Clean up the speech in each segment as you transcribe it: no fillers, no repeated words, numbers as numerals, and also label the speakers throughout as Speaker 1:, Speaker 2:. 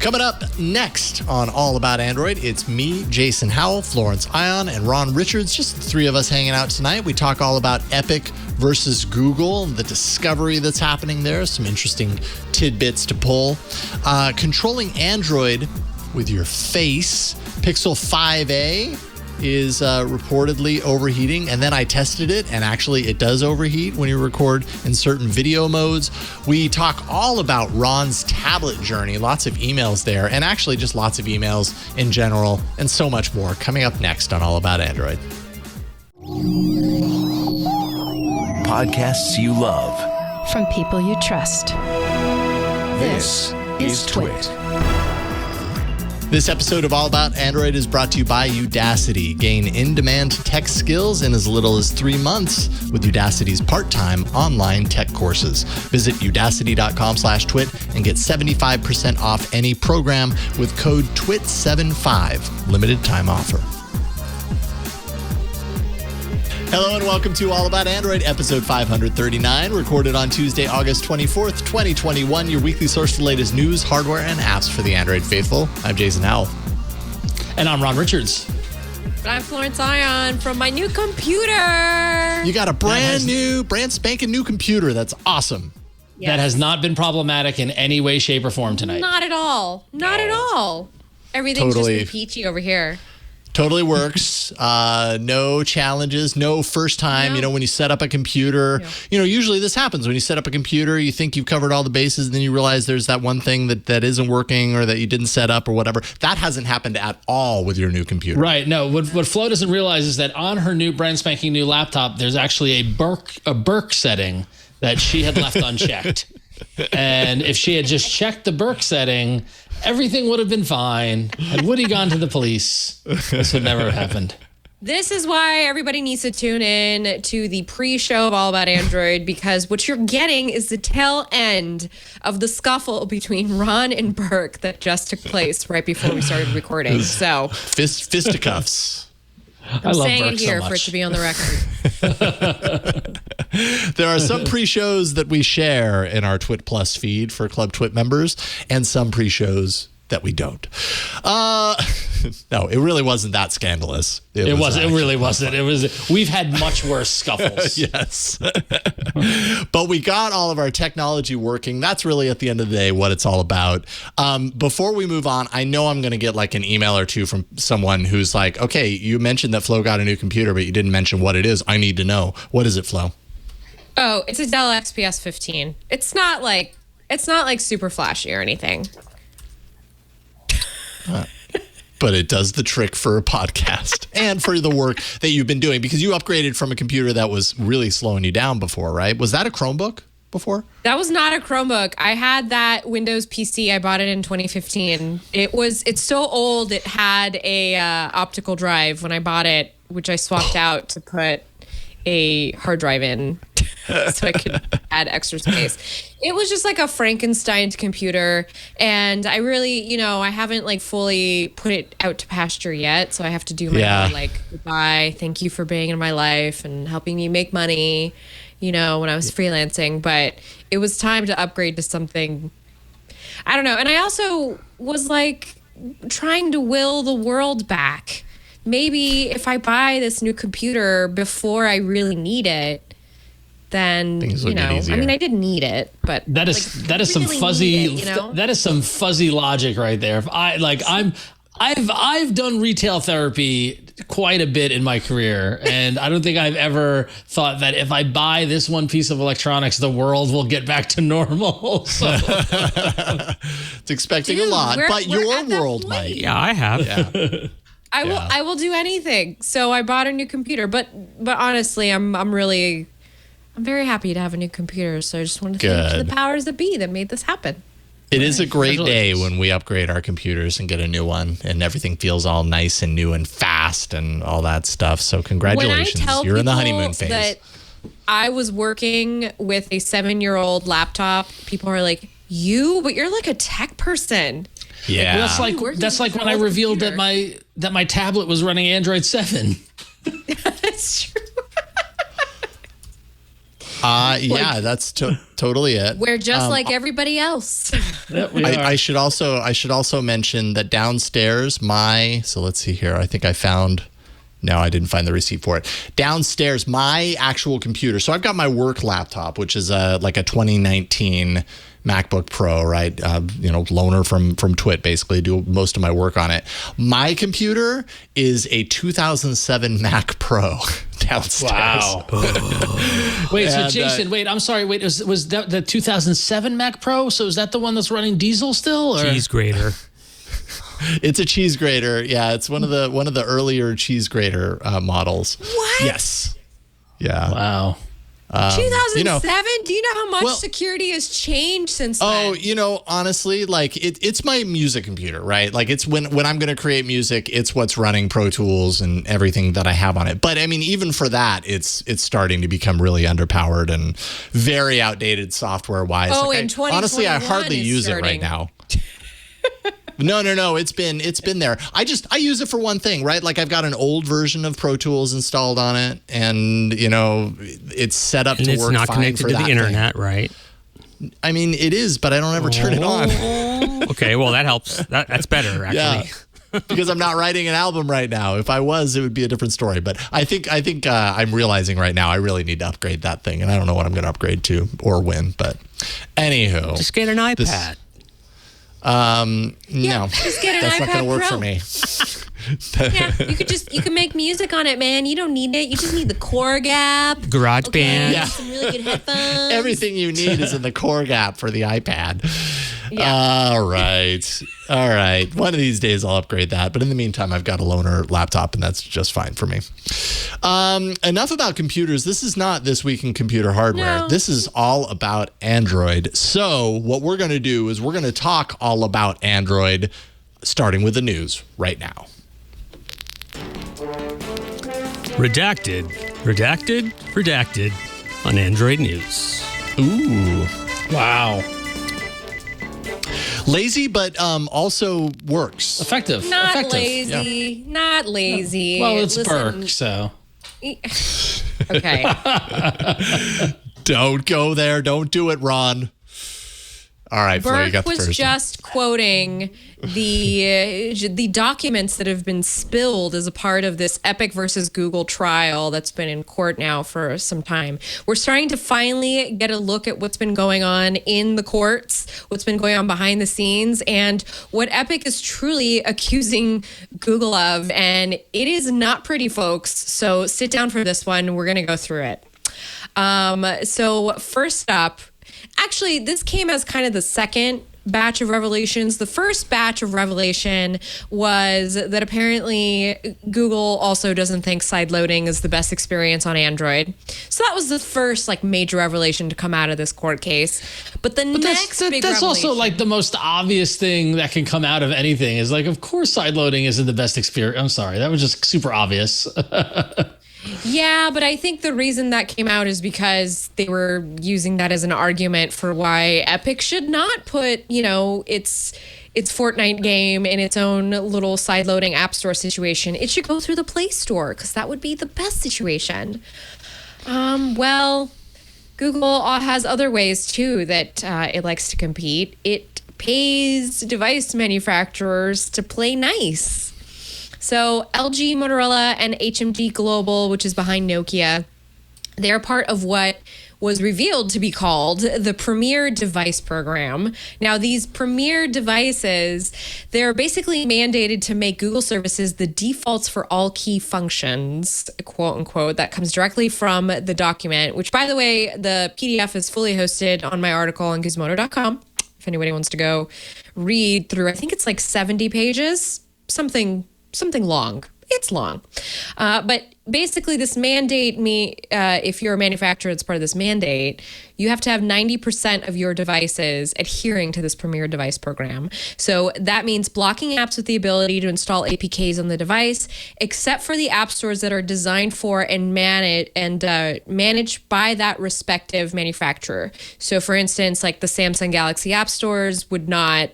Speaker 1: Coming up next on All About Android, it's me, Jason Howell, Florence Ion, and Ron Richards. Just the three of us hanging out tonight. We talk all about Epic versus Google and the discovery that's happening there. Some interesting tidbits to pull. Controlling Android with your face. Pixel 5a is reportedly overheating, and then I tested it, and actually it does overheat when you record in certain video modes. We talk all about Ron's tablet journey, lots of emails there, and actually just lots of emails in general, and so much more coming up next on All About Android.
Speaker 2: Podcasts you love.
Speaker 3: From people you trust.
Speaker 2: This is Twit.
Speaker 1: This episode of All About Android is brought to you by Udacity. Gain in-demand tech skills in as little as 3 months with Udacity's part-time online tech courses. Visit udacity.com/twit and get 75% off any program with code TWIT75. Limited time offer. Hello and welcome to All About Android, episode 539, recorded on Tuesday, August 24th, 2021, your weekly source for the latest news, hardware, and apps for the Android faithful. I'm Jason Howell.
Speaker 4: And I'm Ron Richards.
Speaker 5: But I'm Florence Ion from my new computer.
Speaker 1: You got a brand spanking new computer. That's awesome.
Speaker 5: Yes.
Speaker 4: That has not been problematic in any way, shape, or form tonight.
Speaker 5: Not at all. Not at all. Everything's
Speaker 1: Totally.
Speaker 5: just been peachy over here.
Speaker 1: Totally works. No challenges, no first time.
Speaker 5: No.
Speaker 1: You know, when you set up a computer, usually this happens. When you set up a computer, you think you've covered all the bases, and then you realize there's that one thing that isn't working or that you didn't set up or whatever. That hasn't happened at all with your new computer.
Speaker 4: Right. No, what Flo doesn't realize is that on her new brand spanking new laptop, there's actually a Burke setting that she had left unchecked. And if she had just checked the Burke setting, everything would have been fine. Had Woody gone to the police, this would never have happened.
Speaker 5: This is why everybody needs to tune in to the pre-show of All About Android, because what you're getting is the tail end of the scuffle between Ron and Burke that just took place right before we started recording. So
Speaker 1: Fisticuffs.
Speaker 4: I love
Speaker 5: saying
Speaker 4: Burke
Speaker 5: it here
Speaker 4: so
Speaker 5: for it
Speaker 4: much.
Speaker 5: to be on the record.
Speaker 1: There are some pre-shows that we share in our Twit Plus feed for Club Twit members, and some pre-shows that we don't. No, it really wasn't that scandalous.
Speaker 4: It really wasn't. We've had much worse scuffles.
Speaker 1: Yes. But we got all of our technology working. That's really, at the end of the day, what it's all about. Before we move on, I know I'm going to get like an email or two from someone who's like, okay, you mentioned that Flo got a new computer, but you didn't mention what it is. I need to know. What is it, Flo?
Speaker 5: Oh, it's a Dell XPS 15. It's not like super flashy or anything.
Speaker 1: But it does the trick for a podcast and for the work that you've been doing, because you upgraded from a computer that was really slowing you down before, right? Was that a Chromebook before?
Speaker 5: That was not a Chromebook. I had that Windows PC. I bought it in 2015. It's so old. It had a optical drive when I bought it, which I swapped out to put a hard drive in so I could add extra space. It was just like a Frankenstein computer, and I really, I haven't like fully put it out to pasture yet, so I have to do my own, like, goodbye, thank you for being in my life and helping me make money, when I was freelancing. But it was time to upgrade to something, I don't know. And I also was like trying to will the world back. Maybe if I buy this new computer before I really need it, then I mean, I didn't need it, but
Speaker 4: that is some fuzzy that is some fuzzy logic right there. If I've done retail therapy quite a bit in my career, and I don't think I've ever thought that if I buy this one piece of electronics, the world will get back to normal. So.
Speaker 1: It's expecting a lot, but your world might.
Speaker 6: Yeah, I have.
Speaker 1: Yeah.
Speaker 5: I will do anything. So I bought a new computer, but honestly, I'm very happy to have a new computer. So I just want to thank the powers that be that made this happen.
Speaker 1: It is a great day when we upgrade our computers and get a new one, and everything feels all nice and new and fast and all that stuff. So congratulations.
Speaker 5: When I tell
Speaker 1: You're in the
Speaker 5: people
Speaker 1: honeymoon phase.
Speaker 5: that I was working with a 7-year-old laptop, people are like, but you're like a tech person.
Speaker 1: Yeah.
Speaker 4: Well, that's like when I revealed that my tablet was running Android 7.
Speaker 5: That's true.
Speaker 1: Yeah, that's totally it.
Speaker 5: We're just like everybody else.
Speaker 4: Yep, we
Speaker 1: I
Speaker 4: are.
Speaker 1: should also mention that downstairs, so let's see here. I think I found. No, I didn't find the receipt for it. Downstairs, my actual computer. So I've got my work laptop, which is like a 2019 MacBook Pro, right? Loaner from Twit, basically. Do most of my work on it. My computer is a 2007 Mac Pro downstairs.
Speaker 4: Wow. Wait, so Jason, I'm sorry. Wait, was that the 2007 Mac Pro? So is that the one that's running diesel still? Or?
Speaker 3: Cheese grater.
Speaker 1: It's a cheese grater. Yeah, it's one of the earlier cheese grater models.
Speaker 5: What?
Speaker 1: Yes. Yeah.
Speaker 4: Wow.
Speaker 5: 2007? Do you know how much security has changed since then?
Speaker 1: Honestly, like it's my music computer, right? Like it's when I'm going to create music, it's what's running Pro Tools and everything that I have on it. But I mean, even for that, it's starting to become really underpowered and very outdated software wise.
Speaker 5: Oh,
Speaker 1: like
Speaker 5: in 2021
Speaker 1: honestly, I hardly use it right
Speaker 5: starting.
Speaker 1: now. No. It's been there. I use it for one thing, right? Like I've got an old version of Pro Tools installed on it, and it's set up to
Speaker 3: It's
Speaker 1: work
Speaker 3: not
Speaker 1: fine
Speaker 3: connected
Speaker 1: for
Speaker 3: to the
Speaker 1: that
Speaker 3: internet,
Speaker 1: thing.
Speaker 3: right?
Speaker 1: I mean, it is, but I don't ever turn it on
Speaker 3: Okay, well that helps. That's better actually.
Speaker 1: Yeah. Because I'm not writing an album right now. If I was, it would be a different story. But I think I'm realizing right now I really need to upgrade that thing, and I don't know what I'm going to upgrade to or when. But anywho,
Speaker 3: Just get an iPad.
Speaker 1: No,
Speaker 5: Just get an
Speaker 1: that's
Speaker 5: iPad
Speaker 1: not going to work
Speaker 5: Pro.
Speaker 1: for me.
Speaker 5: Yeah, you can make music on it, man. You don't need it. You just need the core gap.
Speaker 3: GarageBand.
Speaker 5: Okay,
Speaker 1: Yeah.
Speaker 5: some really good headphones.
Speaker 1: Everything you need is in the core gap for the iPad.
Speaker 5: Yeah.
Speaker 1: All right. One of these days I'll upgrade that. But in the meantime, I've got a loaner laptop, and that's just fine for me. Enough about computers. This is not This Week in Computer Hardware.
Speaker 5: No.
Speaker 1: This is all about Android. So what we're going to do is we're going to talk all about Android, starting with the news right now.
Speaker 3: Redacted on Android News.
Speaker 1: Ooh.
Speaker 4: Wow.
Speaker 1: Lazy, but also works.
Speaker 4: Effective.
Speaker 5: Not
Speaker 4: Effective.
Speaker 5: lazy. Not lazy.
Speaker 4: Well, it's
Speaker 5: Listen,
Speaker 4: Burke, so.
Speaker 5: Okay.
Speaker 1: Don't go there. Don't do it, Ron. All right, Flo, you got
Speaker 5: Burke
Speaker 1: the
Speaker 5: was
Speaker 1: first
Speaker 5: just quoting the documents that have been spilled as a part of this Epic versus Google trial that's been in court now for some time. We're starting to finally get a look at what's been going on in the courts, what's been going on behind the scenes, and what Epic is truly accusing Google of. And it is not pretty, folks. So sit down for this one. We're going to go through it. So first up, actually, this came as kind of the second batch of revelations. The first batch of revelation was that apparently Google also doesn't think side loading is the best experience on Android. So that was the first major revelation to come out of this court case. But the next big
Speaker 4: that's also
Speaker 5: revelation-
Speaker 4: the most obvious thing that can come out of anything is of course side loading isn't the best experience. I'm sorry, that was just super obvious.
Speaker 5: Yeah, but I think the reason that came out is because they were using that as an argument for why Epic should not put, its Fortnite game in its own little side-loading app store situation. It should go through the Play Store because that would be the best situation. Well, Google has other ways too that it likes to compete. It pays device manufacturers to play nice. So LG, Motorola, and HMD Global, which is behind Nokia, they're part of what was revealed to be called the Premier Device Program. Now, these Premier devices, they're basically mandated to make Google services the defaults for all key functions, quote unquote. That comes directly from the document, which, by the way, the PDF is fully hosted on my article on gizmodo.com. If anybody wants to go read through, I think it's 70 pages, something long. It's long. But basically this mandate if you're a manufacturer that's part of this mandate, you have to have 90% of your devices adhering to this Premier Device Program. So that means blocking apps with the ability to install APKs on the device, except for the app stores that are designed for and managed by that respective manufacturer. So for instance, the Samsung Galaxy app stores would not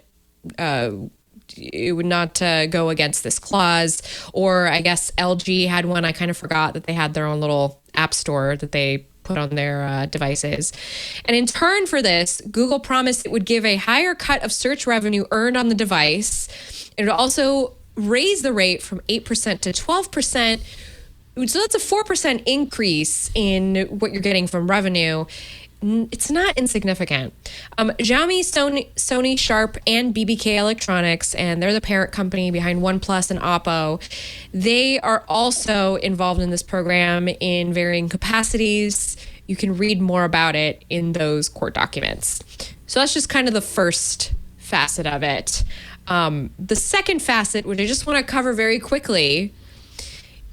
Speaker 5: go against this clause. Or I guess LG had one. I kind of forgot that they had their own little app store that they put on their devices. And in turn for this, Google promised it would give a higher cut of search revenue earned on the device. It would also raise the rate from 8% to 12%. So that's a 4% increase in what you're getting from revenue. It's not insignificant. Xiaomi, Sony, Sharp, and BBK Electronics, and they're the parent company behind OnePlus and Oppo. They are also involved in this program in varying capacities. You can read more about it in those court documents. So that's just kind of the first facet of it. The second facet, which I just want to cover very quickly,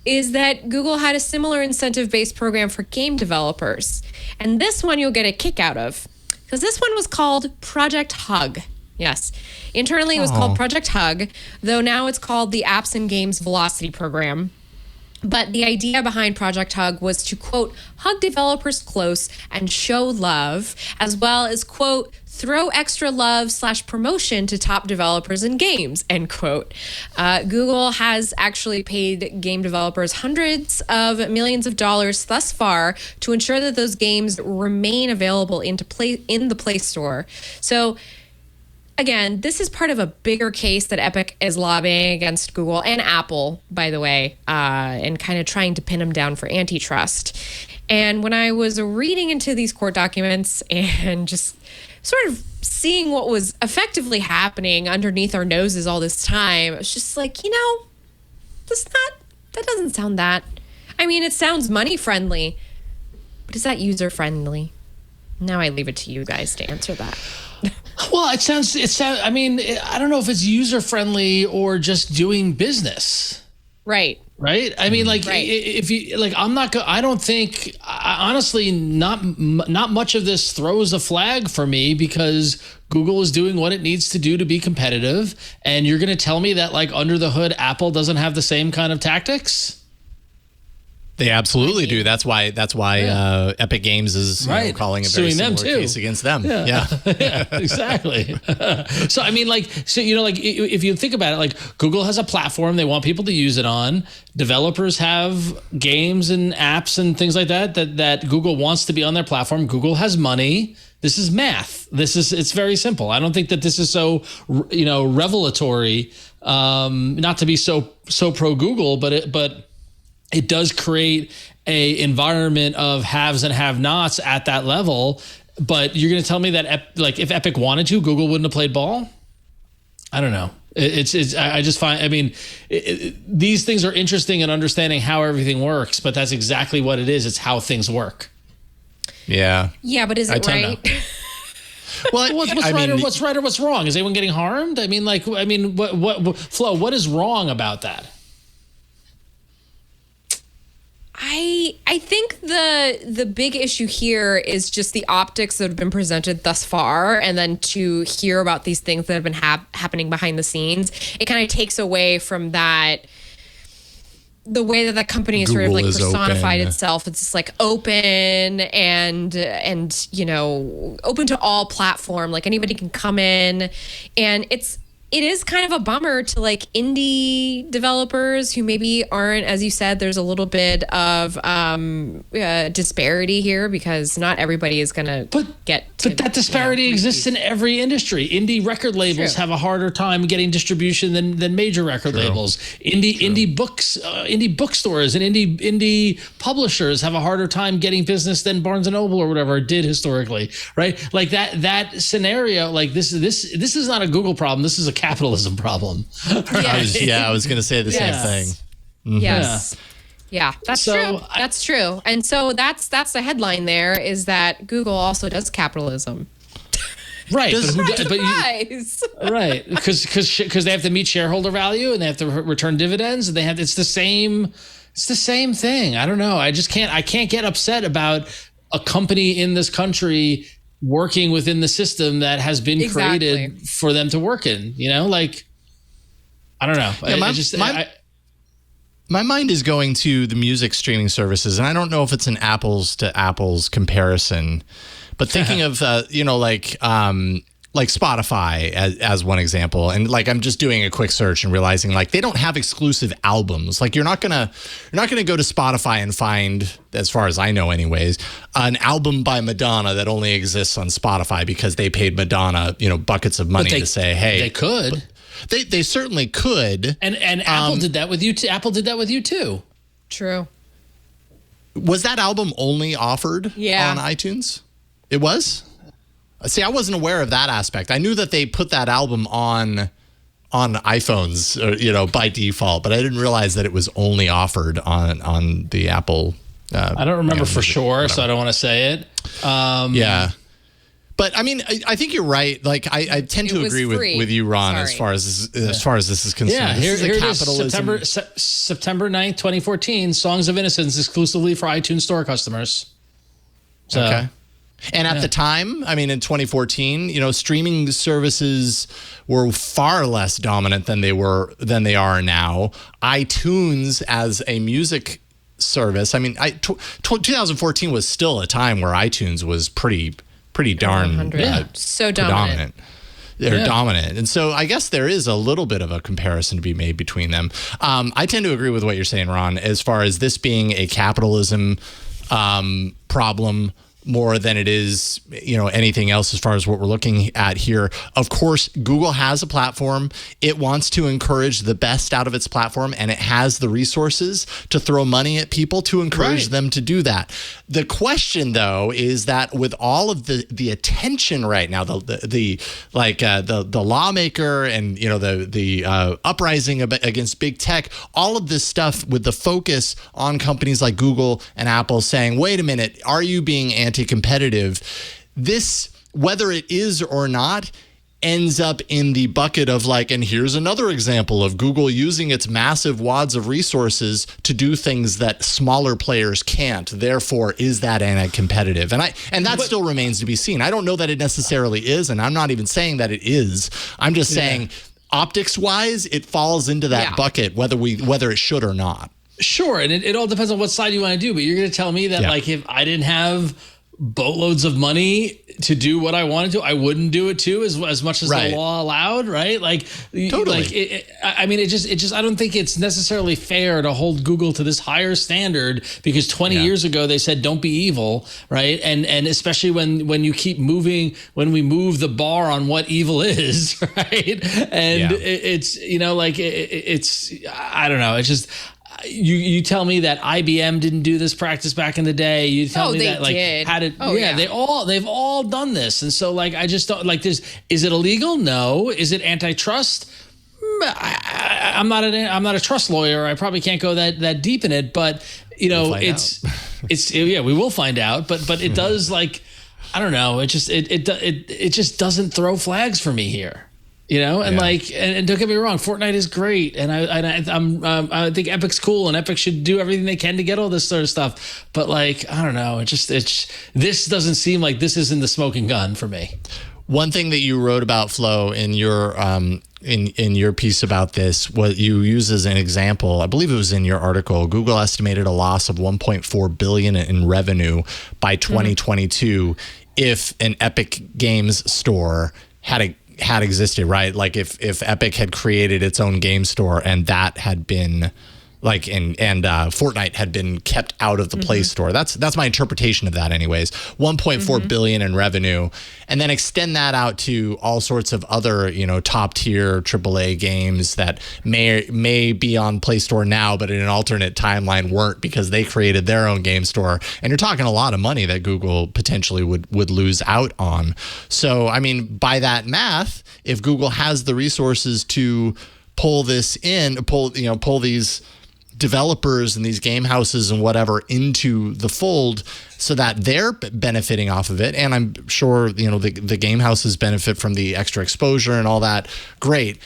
Speaker 5: is that Google had a similar incentive-based program for game developers. And this one you'll get a kick out of, because this one was called Project Hug. Yes. Internally, it was called Project Hug, though now it's called the Apps and Games Velocity Program. But the idea behind Project Hug was to, quote, hug developers close and show love, as well as, quote, throw extra love / promotion to top developers in games, end quote. Google has actually paid game developers hundreds of millions of dollars thus far to ensure that those games remain available in the Play Store. So, again, this is part of a bigger case that Epic is lobbying against Google and Apple, by the way, and kind of trying to pin them down for antitrust. And when I was reading into these court documents and just sort of seeing what was effectively happening underneath our noses all this time, I was just like, that doesn't sound that. I mean, it sounds money friendly, but is that user friendly? Now I leave it to you guys to answer that.
Speaker 4: Well, it sounds, I mean, I don't know if it's user-friendly or just doing business.
Speaker 5: Right.
Speaker 4: Right? I mean, like,
Speaker 5: right.
Speaker 4: If you, like, I don't think, honestly, not much of this throws a flag for me, because Google is doing what it needs to do to be competitive. And you're going to tell me that, like, under the hood, Apple doesn't have the same kind of tactics?
Speaker 1: They absolutely do. That's why Epic Games is calling a very
Speaker 4: suing
Speaker 1: similar case against them. Yeah,
Speaker 4: yeah, exactly. So I mean, if you think about it, like, Google has a platform they want people to use it on. Developers have games and apps and things like that Google wants to be on their platform. Google has money. This is math. It's very simple. I don't think that this is so revelatory. Not to be so pro Google, but it does create a environment of haves and have-nots at that level. But you're going to tell me that if Epic wanted to, Google wouldn't have played ball? I don't know. I just find, I mean, these things are interesting in understanding how everything works, but that's exactly what it is. It's how things work.
Speaker 1: Yeah.
Speaker 5: Yeah, but is it right?
Speaker 4: Well, what's right or what's wrong? Is anyone getting harmed? I mean, what Flo, what is wrong about that?
Speaker 5: I think the big issue here is just the optics that have been presented thus far, and then to hear about these things that have been happening behind the scenes, it kind of takes away from that, the way that company has sort of like personified itself. It's just like open and open to all platform. Like, anybody can come in, and it is kind of a bummer to, like, indie developers who maybe aren't, as you said, there's a little bit of disparity here, because not everybody is going to get to. But
Speaker 4: that disparity exists in every industry. Indie record labels have a harder time getting distribution than major record labels. Indie bookstores and indie publishers have a harder time getting business than Barnes and Noble or whatever did historically, right? Like that scenario, like this is not a Google problem. This is a capitalism problem.
Speaker 1: I was going to say the same thing.
Speaker 5: Mm-hmm. Yes. Yeah, that's true. That's true. And so that's the headline there, is that Google also does capitalism.
Speaker 4: Right.
Speaker 5: Surprise.
Speaker 4: Right. Because they have to meet shareholder value and they have to return dividends, and it's the same thing. I don't know. I can't get upset about a company in this country working within the system that has been created for them to work in, like, I don't know. Yeah,
Speaker 1: my mind is going to the music streaming services, and I don't know if it's an apples to apples comparison, but thinking of, like Spotify as one example, and like I'm just doing a quick search and realizing like they don't have exclusive albums. Like you're not gonna go to Spotify and find, as far as I know anyways, an album by Madonna that only exists on Spotify because they paid Madonna, buckets of money to say, hey,
Speaker 4: they could.
Speaker 1: They certainly could.
Speaker 4: And Apple did that with you too. Apple did that with you too.
Speaker 5: True.
Speaker 1: Was that album only offered on iTunes? It was? See, I wasn't aware of that aspect. I knew that they put that album on iPhones, by default, but I didn't realize that it was only offered on the Apple.
Speaker 4: I don't remember for sure, so I don't want to say it.
Speaker 1: Yeah. But I mean, I think you're right. Like I tend to agree with you, Ron, as far as this is concerned.
Speaker 4: Yeah,
Speaker 1: this
Speaker 4: here
Speaker 1: is
Speaker 4: it is, September 9th, 2014, Songs of Innocence exclusively for iTunes Store customers. So,
Speaker 1: okay. And at the time, I mean, in 2014, streaming services were far less dominant than they are now. iTunes as a music service, I mean, 2014 was still a time where iTunes was pretty darn
Speaker 5: so dominant.
Speaker 1: They're dominant. And so I guess there is a little bit of a comparison to be made between them. I tend to agree with what you're saying, Ron, as far as this being a capitalism problem more than it is, anything else as far as what we're looking at here. Of course, Google has a platform. It wants to encourage the best out of its platform, and it has the resources to throw money at people to encourage them to do that. The question, though, is that with all of the attention right now, the lawmaker and the uprising against big tech, all of this stuff with the focus on companies like Google and Apple saying, wait a minute, are you being anti-competitive? This, whether it is or not, ends up in the bucket of like, and here's another example of Google using its massive wads of resources to do things that smaller players can't. Therefore, is that anti-competitive? And that still remains to be seen. I don't know that it necessarily is, and I'm not even saying that it is. I'm just saying optics-wise, it falls into that bucket, whether it should or not.
Speaker 4: Sure, and it all depends on what side you want to do. But you're going to tell me that like if I didn't have boatloads of money to do what I wanted to, I wouldn't do it too, as much as the law allowed, right? Like,
Speaker 1: totally.
Speaker 4: I mean, it just, I don't think it's necessarily fair to hold Google to this higher standard because 20 years ago they said don't be evil, right? And especially when you keep moving, when we move the bar on what evil is, right? And it's I don't know. It's just. You tell me that IBM didn't do this practice back in the day. You tell me that like
Speaker 5: did.
Speaker 4: had it. They've all done this, and so like I just don't like this. Is it illegal? No. Is it antitrust? I'm not a trust lawyer. I probably can't go that deep in it, but it's we will find out. But it does like I don't know. It just doesn't throw flags for me here. And don't get me wrong, Fortnite is great, and I think Epic's cool, and Epic should do everything they can to get all this sort of stuff. But like, I don't know, this doesn't seem like this isn't the smoking gun for me.
Speaker 1: One thing that you wrote about, Flo, in your in your piece about this, what you use as an example, I believe it was in your article. Google estimated a loss of $1.4 billion in revenue by 2022 if an Epic Games store had existed, right? Like if Epic had created its own game store and that had been like and Fortnite had been kept out of the Play Store. That's my interpretation of that anyways. 1.4 billion in revenue, and then extend that out to all sorts of other, top tier AAA games that may be on Play Store now, but in an alternate timeline weren't because they created their own game store. And you're talking a lot of money that Google potentially would lose out on. So, I mean, by that math, if Google has the resources to pull these developers and these game houses and whatever into the fold so that they're benefiting off of it. And I'm sure, the game houses benefit from the extra exposure and all that. Great.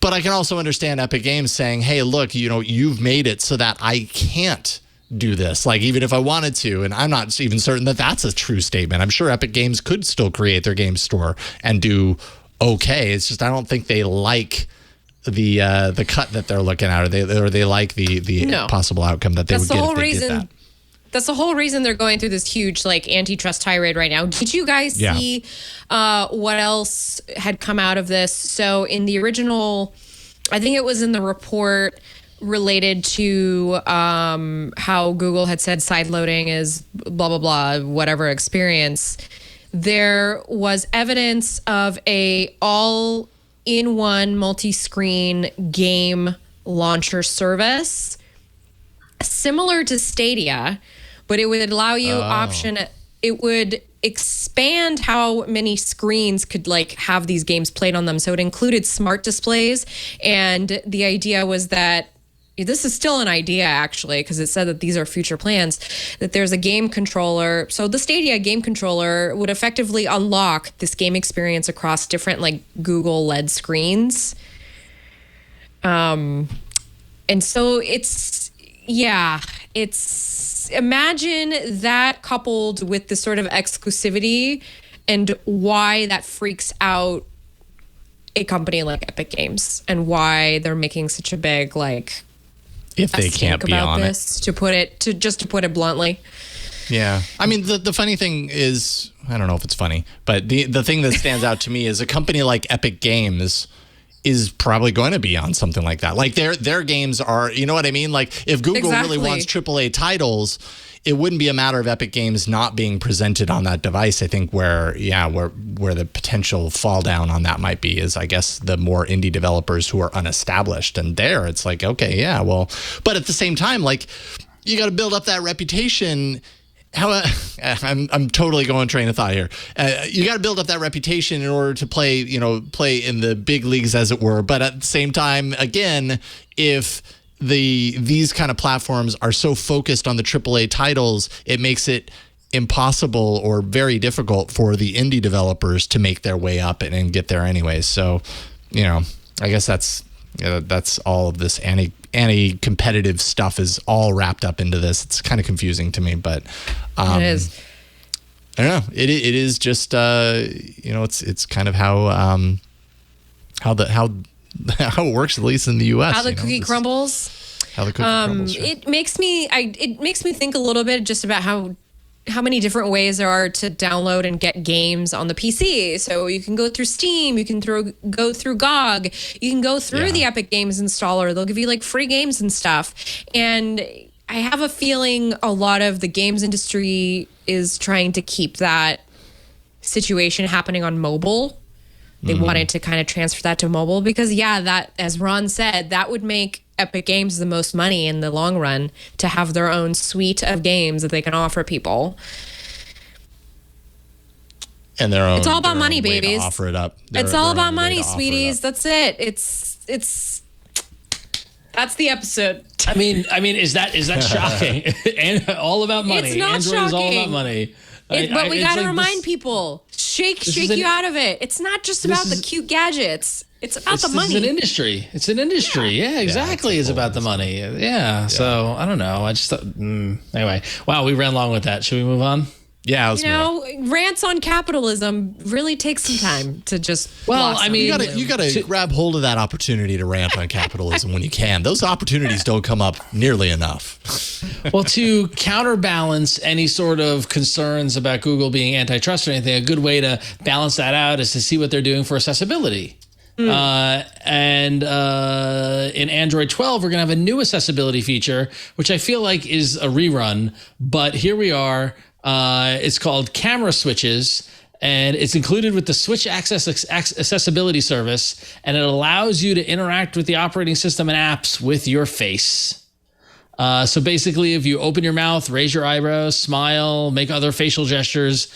Speaker 1: But I can also understand Epic Games saying, hey, look, you've made it so that I can't do this, like even if I wanted to. And I'm not even certain that that's a true statement. I'm sure Epic Games could still create their game store and do okay. It's just, I don't think they like the cut that they're looking at, or they like the possible outcome that they would get if they did that.
Speaker 5: That's the whole reason they're going through this huge like antitrust tirade right now. Did you guys see what else had come out of this? So in the original, I think it was in the report related to how Google had said sideloading is blah, blah, blah, whatever experience. There was evidence of a all-in-one multi-screen game launcher service similar to Stadia, but it would allow you it would expand how many screens could like have these games played on them. So it included smart displays. And the idea was that this is still an idea actually, because it said that these are future plans, that there's a game controller. So the Stadia game controller would effectively unlock this game experience across different like Google LED screens. And so it's imagine that coupled with the sort of exclusivity and why that freaks out a company like Epic Games and why they're making such a big like
Speaker 1: if they can't be on
Speaker 5: this, to put it bluntly.
Speaker 1: Yeah. I mean, the funny thing is, I don't know if it's funny, but the thing that stands out to me is a company like Epic Games is probably going to be on something like that. Like their games are, you know what I mean? Like if Google really wants AAA titles, it wouldn't be a matter of Epic Games not being presented on that device. I think where the potential fall down on that might be is, I guess, the more indie developers who are unestablished. And there it's like, okay, yeah, well, but at the same time, like you got to build up that reputation. I'm totally going train of thought here. You got to build up that reputation in order to play in the big leagues, as it were. But at the same time, again, if these kind of platforms are so focused on the AAA titles, it makes it impossible or very difficult for the indie developers to make their way up and get there anyways. So, I guess that's all of this anti-competitive stuff is all wrapped up into this. It's kind of confusing to me, but
Speaker 5: it is.
Speaker 1: I don't know. It is just it's kind of how it works, at least in the U.S.
Speaker 5: How the cookie crumbles.
Speaker 1: How the cookie crumbles. Sure.
Speaker 5: It makes me think a little bit just about how many different ways there are to download and get games on the PC. So you can go through Steam, you can go through GOG, you can go through the Epic Games installer. They'll give you like free games and stuff. And I have a feeling a lot of the games industry is trying to keep that situation happening on mobile. They wanted to kind of transfer that to mobile because, that, as Ron said, that would make Epic Games the most money in the long run to have their own suite of games that they can offer people.
Speaker 1: And their own.
Speaker 5: It's all about money, babies.
Speaker 1: Offer it up.
Speaker 5: It's all about money, sweeties. That's it. That's the episode.
Speaker 4: I mean, is that shocking? And all about money.
Speaker 5: It's not
Speaker 4: Android
Speaker 5: shocking.
Speaker 4: Is all about money.
Speaker 5: But we got to remind people, shake you out of it. It's not just about the cute gadgets. It's about the money.
Speaker 4: It's an industry. It's an industry. Yeah, exactly. It's about the money. Yeah. So I don't know. I just thought, anyway. Wow, we ran long with that. Should we move on?
Speaker 1: Yeah,
Speaker 5: rants on capitalism really takes some time to just.
Speaker 4: Well, I mean,
Speaker 1: you gotta grab hold of that opportunity to rant on capitalism when you can. Those opportunities don't come up nearly enough.
Speaker 4: Well, to counterbalance any sort of concerns about Google being antitrust or anything, a good way to balance that out is to see what they're doing for accessibility. And in Android 12, we're going to have a new accessibility feature, which I feel like is a rerun. But here we are. It's called Camera Switches, and it's included with the Switch Access Accessibility Service, and it allows you to interact with the operating system and apps with your face. So basically, if you open your mouth, raise your eyebrows, smile, make other facial gestures,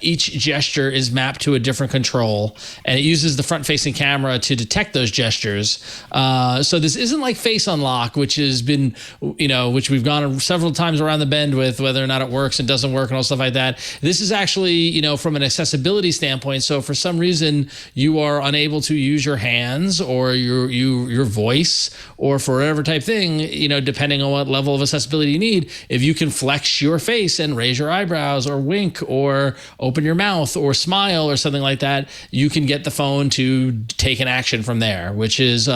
Speaker 4: each gesture is mapped to a different control, and it uses the front-facing camera to detect those gestures. So this isn't like Face Unlock, which has been, which we've gone several times around the bend with whether or not it works and doesn't work and all stuff like that. This is actually, from an accessibility standpoint. So if for some reason you are unable to use your hands or your voice or for whatever type thing, depending on what level of accessibility you need, if you can flex your face and raise your eyebrows or wink or open your mouth or smile or something like that, you can get the phone to take an action from there, which is,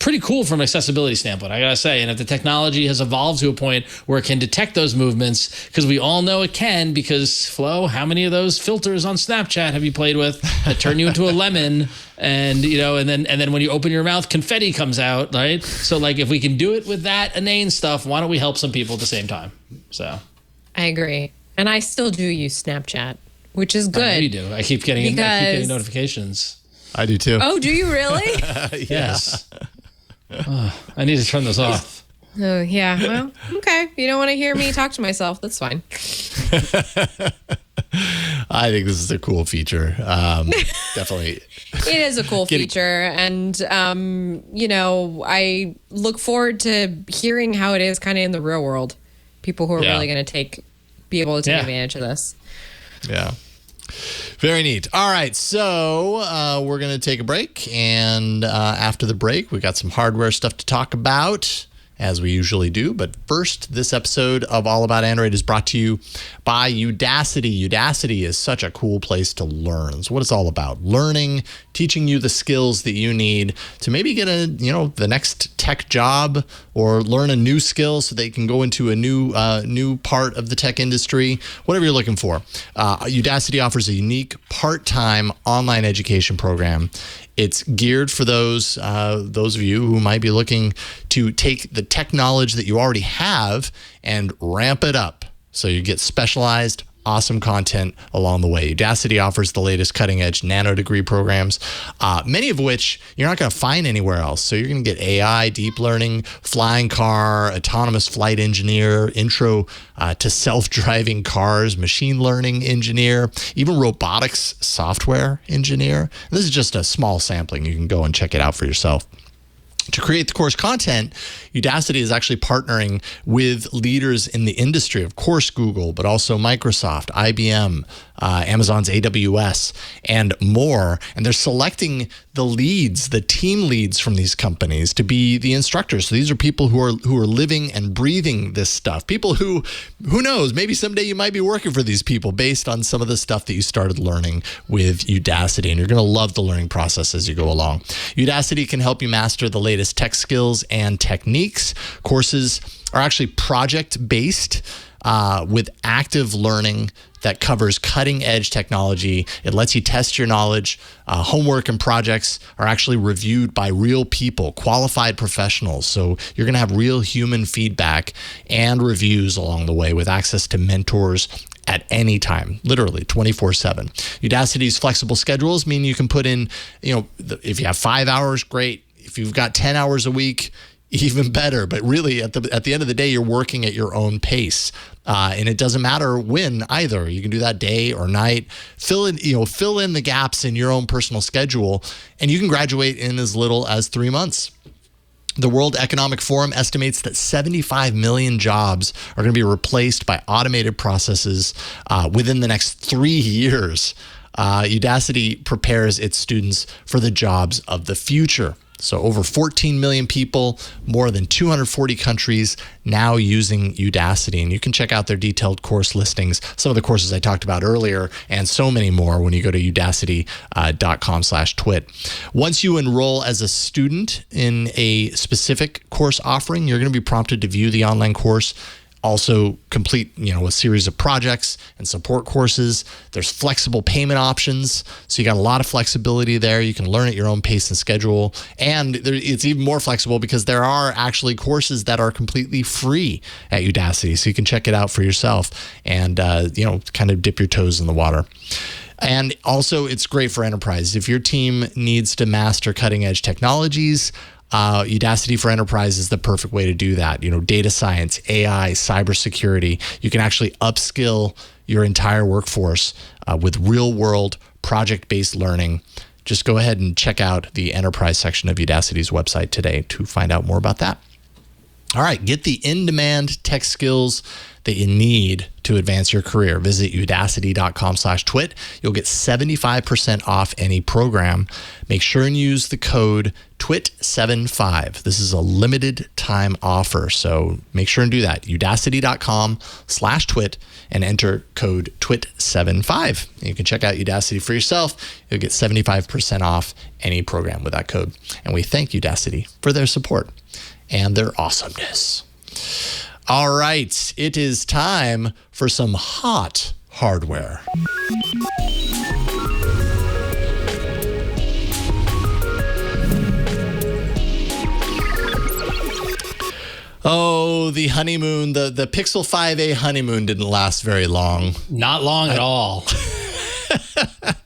Speaker 4: pretty cool from an accessibility standpoint, I gotta say. And if the technology has evolved to a point where it can detect those movements, because we all know it can, because Flo, how many of those filters on Snapchat have you played with that turn you into a lemon? And and then when you open your mouth, confetti comes out, right? So like, if we can do it with that inane stuff, why don't we help some people at the same time? So
Speaker 5: I agree, and I still do use Snapchat, which is good.
Speaker 4: I know you do. I keep getting notifications.
Speaker 1: I do too.
Speaker 5: Oh, do you really?
Speaker 4: Yes. I need to turn this off.
Speaker 5: Oh, yeah. Well, okay. You don't want to hear me talk to myself. That's fine.
Speaker 1: I think this is a cool feature. Definitely.
Speaker 5: It is a cool feature. And, I look forward to hearing how it is kind of in the real world. People who are really going to be able to take advantage of this.
Speaker 1: Yeah. Very neat. All right, so we're going to take a break, and after the break, we got some hardware stuff to talk about, as we usually do. But first, this episode of All About Android is brought to you by Udacity. Udacity is such a cool place to learn. So what it's all about, learning, teaching you the skills that you need to maybe get the next tech job, or learn a new skill so that you can go into a new part of the tech industry, whatever you're looking for. Udacity offers a unique part-time online education program. It's geared for those of you who might be looking to take the tech knowledge that you already have and ramp it up so you get specialized, awesome content along the way. Udacity offers the latest cutting-edge nano-degree programs, many of which you're not going to find anywhere else. So you're going to get AI, deep learning, flying car, autonomous flight engineer, intro to self-driving cars, machine learning engineer, even robotics software engineer. This is just a small sampling. You can go and check it out for yourself. To create the course content, Udacity is actually partnering with leaders in the industry, of course, Google, but also Microsoft, IBM, Amazon's AWS, and more. And they're selecting the team leads from these companies to be the instructors. So these are people who are living and breathing this stuff. People who knows, maybe someday you might be working for these people based on some of the stuff that you started learning with Udacity. And you're going to love the learning process as you go along. Udacity can help you master the latest tech skills and techniques. Courses are actually project-based with active learning that covers cutting-edge technology. It lets you test your knowledge. Homework and projects are actually reviewed by real people, qualified professionals. So you're going to have real human feedback and reviews along the way, with access to mentors at any time, literally 24/7. Udacity's flexible schedules mean you can put in, if you have 5 hours, great. If you've got 10 hours a week, even better. But really, at the end of the day, you're working at your own pace, and it doesn't matter when either. You can do that day or night. Fill in the gaps in your own personal schedule, and you can graduate in as little as 3 months. The World Economic Forum estimates that 75 million jobs are going to be replaced by automated processes within the next 3 years. Udacity prepares its students for the jobs of the future. So over 14 million people, more than 240 countries now using Udacity. And you can check out their detailed course listings, some of the courses I talked about earlier, and so many more when you go to udacity.com/twit. Once you enroll as a student in a specific course offering, you're going to be prompted to view the online course. Also complete, a series of projects and support courses. There's flexible payment options. So you got a lot of flexibility there. You can learn at your own pace and schedule. And it's even more flexible because there are actually courses that are completely free at Udacity. So you can check it out for yourself and, kind of dip your toes in the water. And also, it's great for enterprise. If your team needs to master cutting edge technologies, Udacity for Enterprise is the perfect way to do that. Data science, AI, cybersecurity. You can actually upskill your entire workforce with real-world project-based learning. Just go ahead and check out the enterprise section of Udacity's website today to find out more about that. All right, get the in-demand tech skills that you need to advance your career. Visit udacity.com/twit. You'll get 75% off any program. Make sure and use the code TWIT75. This is a limited time offer, so make sure and do that. udacity.com/twit and enter code TWIT75. You can check out Udacity for yourself. You'll get 75% off any program with that code. And we thank Udacity for their support and their awesomeness. All right, it is time for some hot hardware. Oh, the honeymoon, the Pixel 5a honeymoon didn't last very long.
Speaker 4: Not long at all.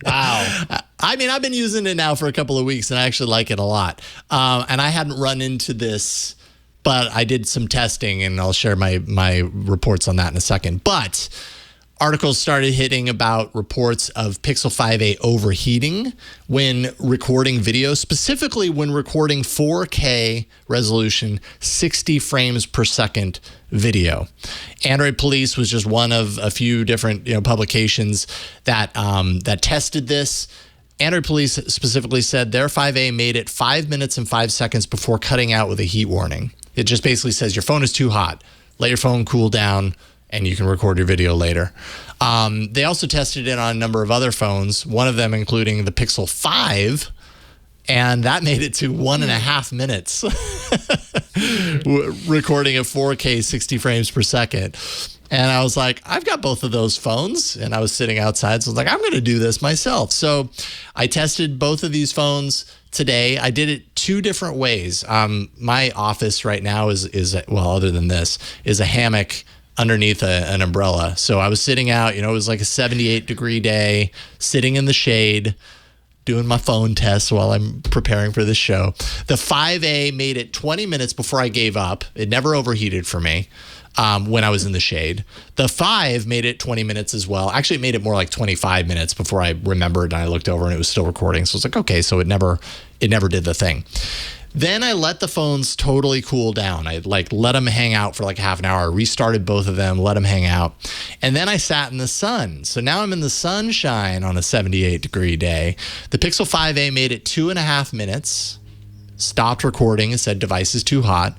Speaker 4: Wow.
Speaker 1: I mean, I've been using it now for a couple of weeks, and I actually like it a lot. And I hadn't run into this, but I did some testing, and I'll share my reports on that in a second. But articles started hitting about reports of Pixel 5a overheating when recording video, specifically when recording 4K resolution, 60 frames per second video. Android Police was just one of a few different publications that that tested this. Android Police specifically said their 5a made it 5 minutes and 5 seconds before cutting out with a heat warning. It just basically says your phone is too hot. Let your phone cool down, and you can record your video later. They also tested it on a number of other phones, one of them including the Pixel 5, and that made it to 1.5 minutes recording at 4K 60 frames per second. And I was like, I've got both of those phones, and I was sitting outside, so I was like, I'm going to do this myself. So I tested both of these phones today. I did it two different ways. My office right now is well, other than this, is a hammock underneath an umbrella. So I was sitting out, it was like a 78-degree day, sitting in the shade, doing my phone tests while I'm preparing for this show. The 5A made it 20 minutes before I gave up. It never overheated for me when I was in the shade. The 5 made it 20 minutes as well. Actually, it made it more like 25 minutes before I remembered, and I looked over and it was still recording. So I was like, okay, so it never did the thing. Then I let the phones totally cool down. I let them hang out for like half an hour, restarted both of them, let them hang out. And then I sat in the sun. So now I'm in the sunshine on a 78-degree day. The Pixel 5a made it 2.5 minutes, stopped recording and said device is too hot.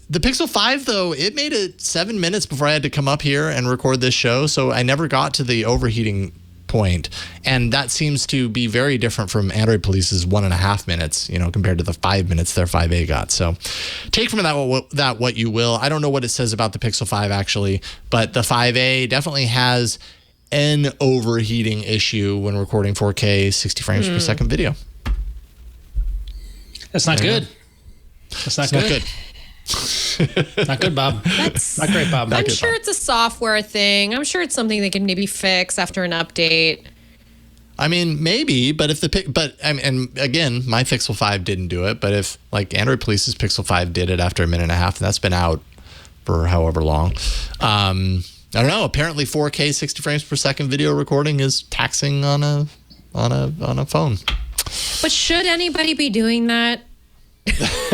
Speaker 1: The Pixel 5, though, it made it 7 minutes before I had to come up here and record this show. So I never got to the overheating point. And that seems to be very different from Android Police's 1.5 minutes, compared to the 5 minutes their 5A got. So take from that what you will. I don't know what it says about the Pixel 5 actually, but the 5A definitely has an overheating issue when recording 4K 60 frames per second video.
Speaker 4: That's not good. That's not good. Not good, Bob. Not great, Bob.
Speaker 5: I'm sure it's a software thing. I'm sure it's something they can maybe fix after an update.
Speaker 1: I mean, maybe, but and again, my Pixel 5 didn't do it. But if like Android Police's Pixel 5 did it after a minute and a half, and that's been out for however long. I don't know. Apparently, 4K 60 frames per second video recording is taxing on a phone.
Speaker 5: But should anybody be doing that?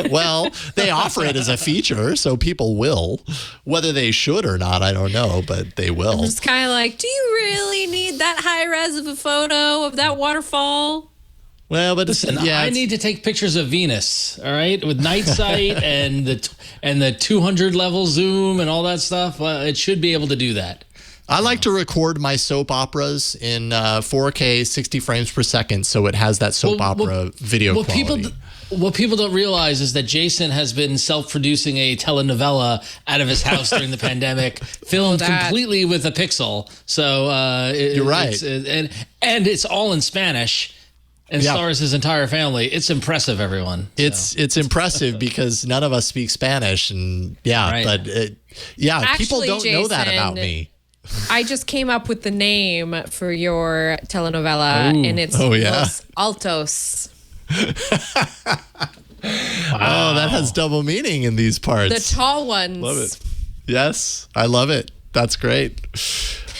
Speaker 1: Well, they offer it as a feature, so people will. Whether they should or not, I don't know, but they will.
Speaker 5: It's kind of like, do you really need that high res of a photo of that waterfall?
Speaker 1: Well, but
Speaker 4: listen, I need to take pictures of Venus, all right, with night sight and the 200 level zoom and all that stuff. It should be able to do that.
Speaker 1: I like to record my soap operas in 4K 60 frames per second, so it has that soap opera video quality.
Speaker 4: What people don't realize is that Jason has been self-producing a telenovela out of his house during the pandemic, filmed completely with a Pixel. So
Speaker 1: you're right,
Speaker 4: and it's all in Spanish, and stars his entire family. It's impressive, everyone.
Speaker 1: It's impressive because none of us speak Spanish, and
Speaker 5: Actually,
Speaker 1: people don't
Speaker 5: Jason,
Speaker 1: know that about me.
Speaker 5: I just came up with the name for your telenovela, and it's Los Altos.
Speaker 1: Oh, that has double meaning in these parts.
Speaker 5: The tall ones.
Speaker 1: Love it. Yes, I love it. That's great.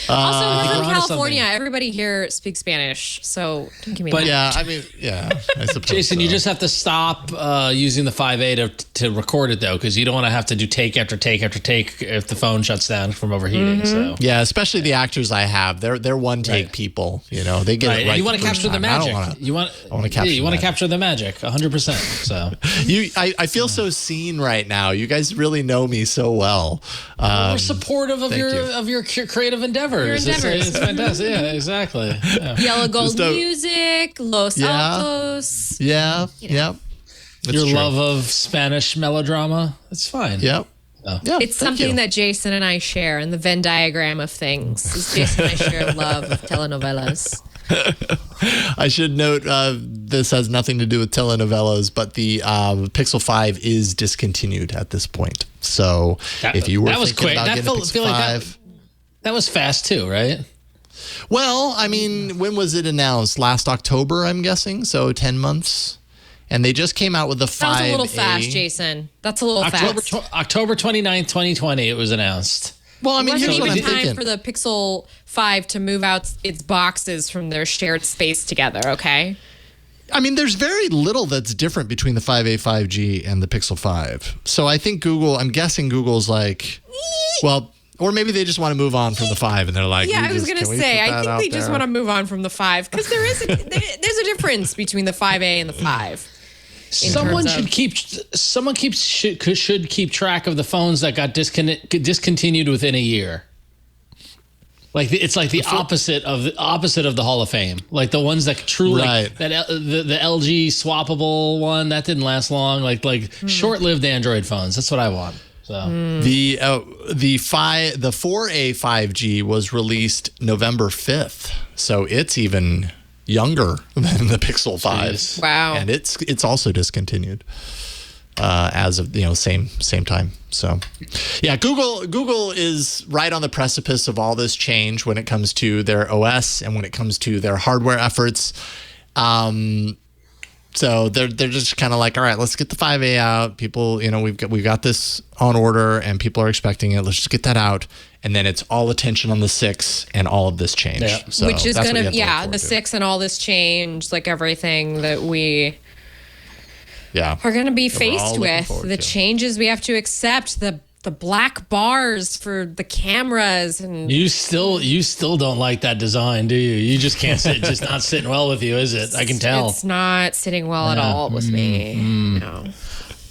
Speaker 5: Also, we're from
Speaker 4: onto
Speaker 5: California.
Speaker 4: something.
Speaker 5: Everybody here speaks Spanish, so don't give me
Speaker 4: But
Speaker 5: that.
Speaker 1: Yeah, I mean, yeah, I suppose.
Speaker 4: Jason, you
Speaker 1: so.
Speaker 4: just have to stop using the 5A to record it, though, because you don't want to have to do take after take after take if the phone shuts down from overheating. So
Speaker 1: Yeah, especially the actors I have. They're one take people. You know, they get
Speaker 4: right,
Speaker 1: it
Speaker 4: and
Speaker 1: right.
Speaker 4: you want to
Speaker 1: the first
Speaker 4: capture the
Speaker 1: time. I don't
Speaker 4: magic.
Speaker 1: wanna-
Speaker 4: You want
Speaker 1: wanna capture
Speaker 4: you want to
Speaker 1: magic.
Speaker 4: capture the magic 100%. So
Speaker 1: I feel so seen right now. You guys really know me so well.
Speaker 4: we're supportive of
Speaker 1: thank you.
Speaker 4: your creative endeavors.
Speaker 5: Your endeavors.
Speaker 4: It's fantastic. Yeah, exactly. Yeah.
Speaker 5: Yellow Gold
Speaker 1: Just a-
Speaker 5: Music, Los
Speaker 1: Yeah.
Speaker 5: Altos.
Speaker 1: Yeah, yep. It's
Speaker 4: Your
Speaker 1: true.
Speaker 4: love of Spanish melodrama. It's fine.
Speaker 1: Yep.
Speaker 4: Oh.
Speaker 1: Yeah,
Speaker 5: It's
Speaker 1: thank
Speaker 5: something
Speaker 1: you.
Speaker 5: that Jason and I share in the Venn diagram of things. Is Jason and I share love of telenovelas.
Speaker 1: I should note this has nothing to do with telenovelas, but the Pixel 5 is discontinued at this point. So if you were
Speaker 4: that was
Speaker 1: thinking
Speaker 4: quick.
Speaker 1: about
Speaker 4: That
Speaker 1: getting a
Speaker 4: felt-
Speaker 1: Pixel
Speaker 4: feel like
Speaker 1: 5,
Speaker 4: that was fast too, right?
Speaker 1: well, I mean, when was it announced? Last October, I'm guessing. So 10 months. And they just came out with the 5A.
Speaker 5: That was a little fast, Jason. That's a little fast.
Speaker 4: October 29th, 2020, it was announced.
Speaker 1: Well, I
Speaker 5: It
Speaker 1: mean,
Speaker 5: wasn't
Speaker 1: here's what I'm
Speaker 5: even time
Speaker 1: thinking.
Speaker 5: for the Pixel 5 to move out its boxes from their shared space together, okay?
Speaker 1: I mean, there's very little that's different between the 5A 5G and the Pixel 5. So I think I'm guessing Google's like, well, or maybe they just want to move on from the 5 and they're like,
Speaker 5: Yeah, I was going to say, I think they just want to
Speaker 1: to.
Speaker 5: move on from the 5 because there's a difference between the 5A and the 5.
Speaker 4: Someone
Speaker 5: terms
Speaker 4: should keep track of the phones that got discontinued within a year. Like it's like the opposite of the Hall of Fame. Like the ones that truly
Speaker 1: Right.
Speaker 4: the LG swappable one that didn't last long. Like short-lived Android phones. That's what I want. So
Speaker 1: The 4A 5G was released November 5th, so it's even younger than the Pixel 5.
Speaker 4: Jeez.
Speaker 5: Wow.
Speaker 1: And it's also discontinued as of same time. So yeah, Google is right on the precipice of all this change when it comes to their OS and when it comes to their hardware efforts. So they're just kind of like, all right, let's get the 5A out. People, we've got this on order and people are expecting it. Let's just get that out. And then it's all attention on the 6 and all of this change.
Speaker 4: Yeah.
Speaker 1: So
Speaker 5: Which is
Speaker 1: that's
Speaker 5: going
Speaker 1: what
Speaker 5: to,
Speaker 1: you have look
Speaker 5: the
Speaker 1: forward to.
Speaker 5: 6 and all this change, like everything that we
Speaker 1: Yeah.
Speaker 5: are going to be
Speaker 1: That we're all
Speaker 5: faced
Speaker 1: looking
Speaker 5: with,
Speaker 1: forward
Speaker 5: the
Speaker 1: to.
Speaker 5: changes we have to accept, the black bars for the cameras and
Speaker 4: you still don't like that design, do you? You just can't sit. Just not sitting well with you, is it? I can tell.
Speaker 5: it's not sitting well at all with me. No.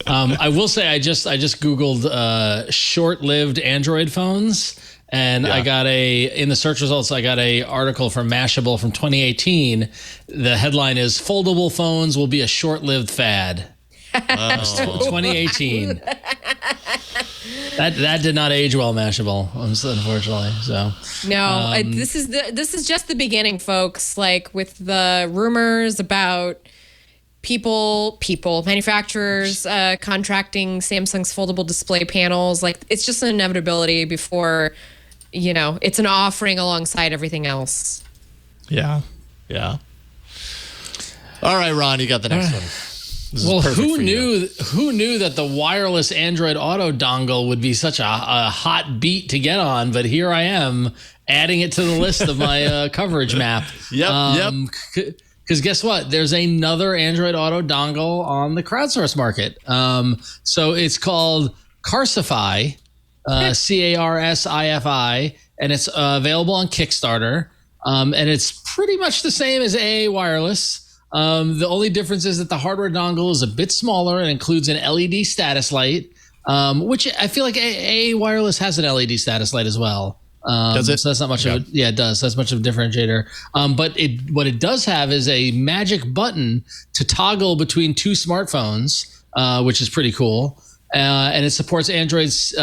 Speaker 4: I will say I just Googled short-lived Android phones, and I got in the search results I got a article from Mashable from 2018. The headline is "Foldable phones will be a short-lived fad." 2018. That did not age well, Mashable, unfortunately. So
Speaker 5: No, this is just the beginning, folks. Like with the rumors about manufacturers contracting Samsung's foldable display panels. Like it's just an inevitability before, it's an offering alongside everything else.
Speaker 1: Yeah. Yeah. All right, Ron, you got the next one. This is
Speaker 4: well,
Speaker 1: perfect
Speaker 4: who
Speaker 1: for you.
Speaker 4: knew that the wireless Android Auto dongle would be such a hot beat to get on? But here I am adding it to the list of my coverage map.
Speaker 1: Yep.
Speaker 4: Because guess what? There's another Android Auto dongle on the crowdsource market. So it's called Carsifi, Carsifi, and it's available on Kickstarter. And it's pretty much the same as AA Wireless. The only difference is that the hardware dongle is a bit smaller and includes an LED status light, which I feel like AA Wireless has an LED status light as well.
Speaker 1: Does it?
Speaker 4: So that's not much of a, yeah, it does. That's much of a differentiator. But what it does have is a magic button to toggle between two smartphones, which is pretty cool. And it supports Android 6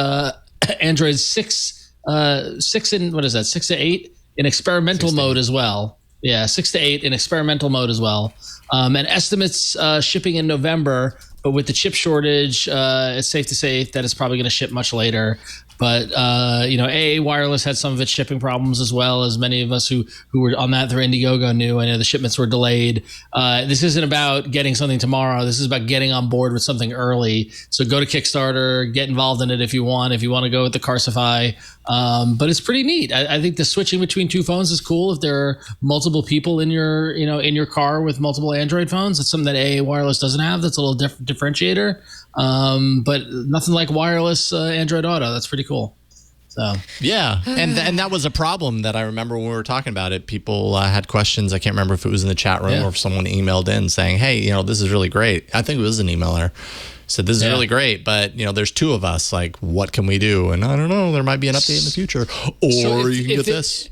Speaker 4: and what is that? 6 to 8 in experimental mode as well. Yeah, 6 to 8 in experimental mode as well. and estimates shipping in November. But with the chip shortage, it's safe to say that it's probably going to ship much later. But AA Wireless had some of its shipping problems as well, as many of us who were on that through Indiegogo knew. I know the shipments were delayed. This isn't about getting something tomorrow. This is about getting on board with something early. So go to Kickstarter, get involved in it if you want to go with the Carsifi. But it's pretty neat. I think the switching between two phones is cool. If there are multiple people in your car with multiple Android phones, it's something that AA Wireless doesn't have. That's a little differentiator. But nothing like wireless Android Auto. That's pretty cool. So
Speaker 1: yeah, and that was a problem that I remember when we were talking about it. People had questions. I can't remember if it was in the chat room or if someone emailed in saying, "Hey, this is really great." I think it was an emailer. Said this is really great, but there's two of us. Like, what can we do? And I don't know. There might be an update in the future, or you can get this.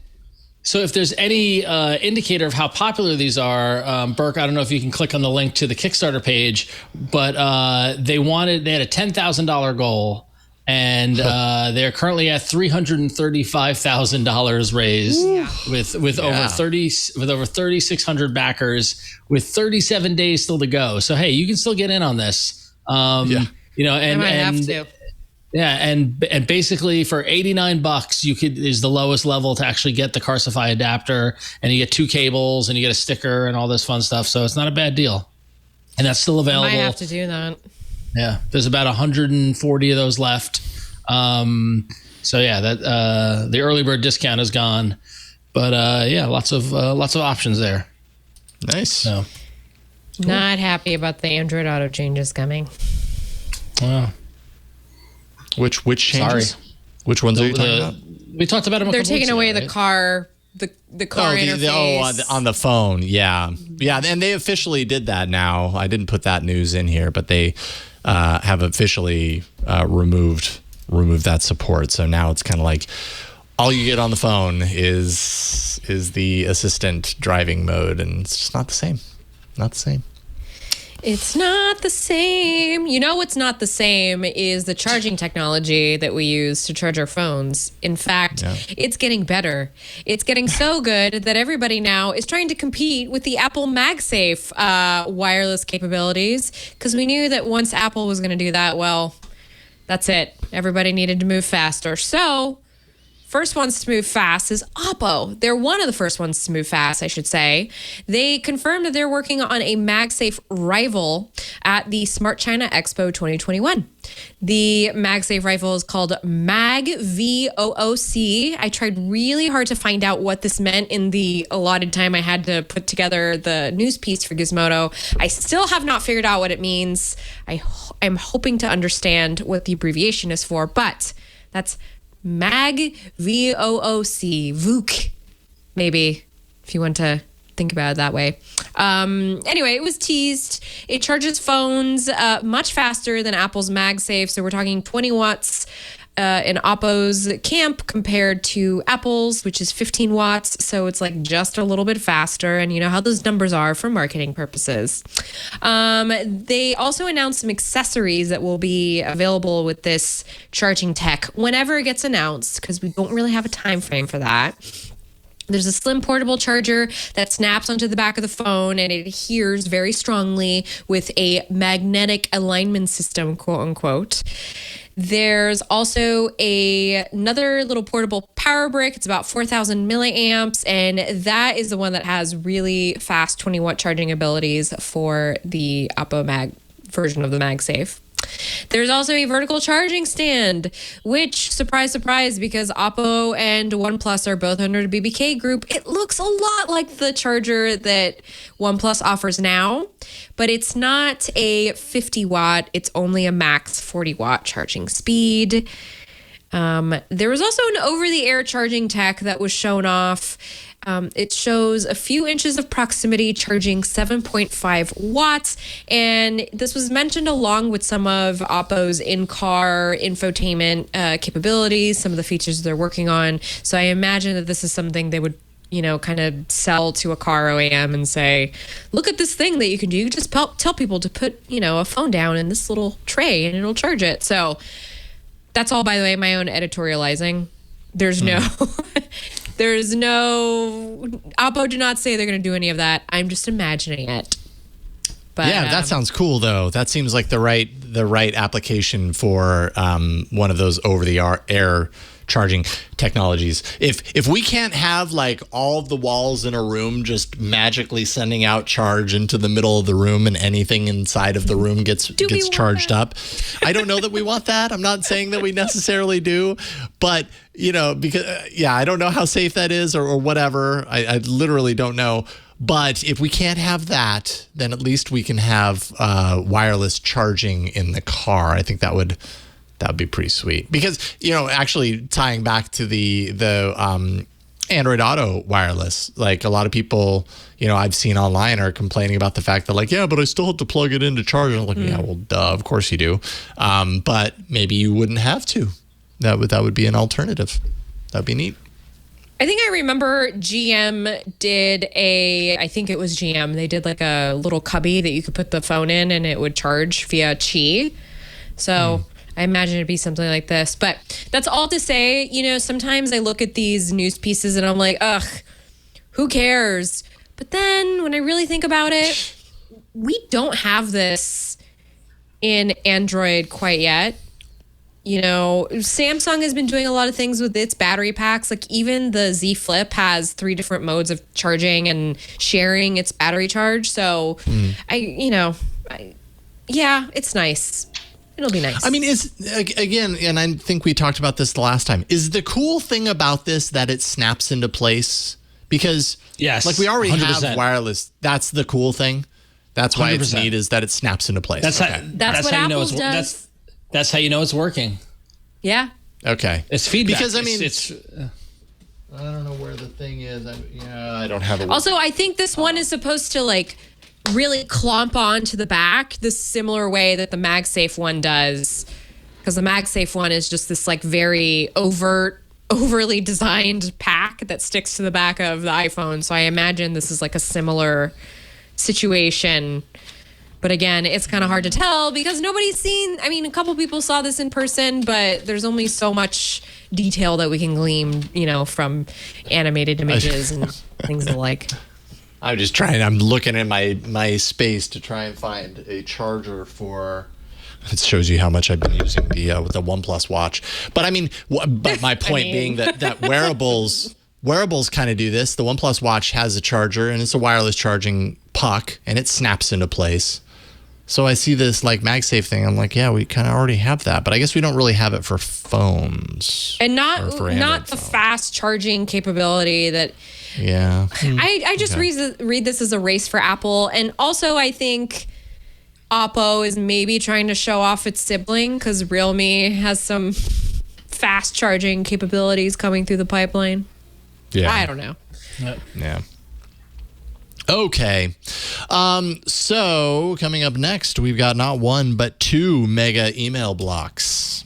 Speaker 4: So if there's any indicator of how popular these are, Burke, I don't know if you can click on the link to the Kickstarter page, but they had a $10,000 goal, and they're currently at $335,000 raised with over 3,600 backers, with 37 days still to go. So hey, you can still get in on this.
Speaker 5: I might have to.
Speaker 4: Yeah, and basically for $89 is the lowest level to actually get the Carsifi adapter, and you get 2 cables and you get a sticker and all this fun stuff. So it's not a bad deal, and that's still available.
Speaker 5: I might have to do that.
Speaker 4: Yeah, there's about 140 of those left. So yeah, that the early bird discount is gone, but lots of options there.
Speaker 1: Nice.
Speaker 4: So
Speaker 5: Not happy about the Android Auto changes coming.
Speaker 4: Wow.
Speaker 1: Which changes?
Speaker 4: Sorry.
Speaker 1: Which ones are you talking about?
Speaker 4: We talked about them.
Speaker 5: They're taking away the car, the car interface.
Speaker 1: On the phone. Yeah, and they officially did that now. I didn't put that news in here, but they have officially removed that support. So now it's kind of like all you get on the phone is the assistant driving mode, and it's just not the same. Not the same.
Speaker 5: It's not the same. You know what's not the same is the charging technology that we use to charge our phones. In fact, It's getting better. It's getting so good that everybody now is trying to compete with the Apple MagSafe wireless capabilities, because we knew that once Apple was going to do that, well, that's it. Everybody needed to move faster. So first ones to move fast is Oppo. They're one of the first ones to move fast, I should say. They confirmed that they're working on a MagSafe rival at the Smart China Expo 2021. The MagSafe rival is called MagVOOC. I tried really hard to find out what this meant in the allotted time I had to put together the news piece for Gizmodo. I still have not figured out what it means. I'm hoping to understand what the abbreviation is for, but that's MagVOOC, VOOC, maybe, if you want to think about it that way. Anyway, it was teased. It charges phones much faster than Apple's MagSafe. So we're talking 20 watts in Oppo's camp compared to Apple's, which is 15 watts. So it's like just a little bit faster. And you know how those numbers are for marketing purposes. They also announced some accessories that will be available with this charging tech whenever it gets announced, because we don't really have a time frame for that. There's a slim portable charger that snaps onto the back of the phone, and it adheres very strongly with a magnetic alignment system, quote unquote. There's also another little portable power brick. It's about 4,000 milliamps, and that is the one that has really fast 20-watt charging abilities for the Oppo Mag version of the MagSafe. There's also a vertical charging stand, which, surprise, surprise, because Oppo and OnePlus are both under the BBK group, it looks a lot like the charger that OnePlus offers now, but it's not a 50 watt, it's only a max 40 watt charging speed. There was also an over-the-air charging tech that was shown off. It shows a few inches of proximity charging 7.5 watts. And this was mentioned along with some of Oppo's in-car infotainment capabilities, some of the features they're working on. So I imagine that this is something they would, kind of sell to a car OEM and say, look at this thing that you can do. You just tell people to put, a phone down in this little tray and it'll charge it. So that's all, by the way, my own editorializing. There's no Oppo did not say they're going to do any of that. I'm just imagining it. But
Speaker 1: yeah, that sounds cool though. That seems like the right application for one of those over the air charging technologies. If we can't have like all of the walls in a room just magically sending out charge into the middle of the room and anything inside of the room gets charged up, I don't know that we want that. I'm not saying that we necessarily do, but because I don't know how safe that is or whatever. I literally don't know. But if we can't have that, then at least we can have wireless charging in the car. I think that would be pretty sweet. Because, actually tying back to the Android Auto wireless, like a lot of people, I've seen online are complaining about the fact that like, yeah, but I still have to plug it in to charge. And I'm like, yeah, well, duh, of course you do. But maybe you wouldn't have to. That would be an alternative. That'd be neat.
Speaker 5: I think I remember GM did I think it was GM. They did like a little cubby that you could put the phone in and it would charge via Qi. So I imagine it'd be something like this. But that's all to say, sometimes I look at these news pieces and I'm like, ugh, who cares? But then when I really think about it, we don't have this in Android quite yet. Samsung has been doing a lot of things with its battery packs. Like even the Z Flip has 3 different modes of charging and sharing its battery charge. So it's nice. It'll be nice.
Speaker 1: I mean, and I think we talked about this the last time. Is the cool thing about this that it snaps into place? Because
Speaker 4: yes,
Speaker 1: like we already
Speaker 4: 100%.
Speaker 1: have wireless. That's the cool thing. That's why 100%. It's neat is that it snaps into place.
Speaker 5: That's what Apple does.
Speaker 4: That's how you know it's working.
Speaker 5: Yeah.
Speaker 1: Okay.
Speaker 4: It's feedback.
Speaker 1: Because I mean,
Speaker 4: it's
Speaker 1: I don't know where the thing is. I don't have it.
Speaker 5: Also, I think this one is supposed to like really clomp onto the back the similar way that the MagSafe one does, because the MagSafe one is just this like very overly designed pack that sticks to the back of the iPhone. So I imagine this is like a similar situation. But again, it's kind of hard to tell because nobody's seen. I mean, a couple people saw this in person, but there's only so much detail that we can glean, from animated images and things the like.
Speaker 1: I'm looking in my space to try and find a charger for. It shows you how much I've been using the OnePlus watch. But I mean, but my point being that wearables kind of do this. The OnePlus watch has a charger and it's a wireless charging puck and it snaps into place. So I see this like MagSafe thing. I'm like, yeah, we kind of already have that, but I guess we don't really have it for phones
Speaker 5: and not the fast charging capability that.
Speaker 1: Yeah.
Speaker 5: I just read this as a race for Apple, and also I think Oppo is maybe trying to show off its sibling because Realme has some fast charging capabilities coming through the pipeline.
Speaker 1: Yeah.
Speaker 5: I don't know.
Speaker 1: Yeah. Okay. So coming up next, we've got not one, but 2 mega email blocks.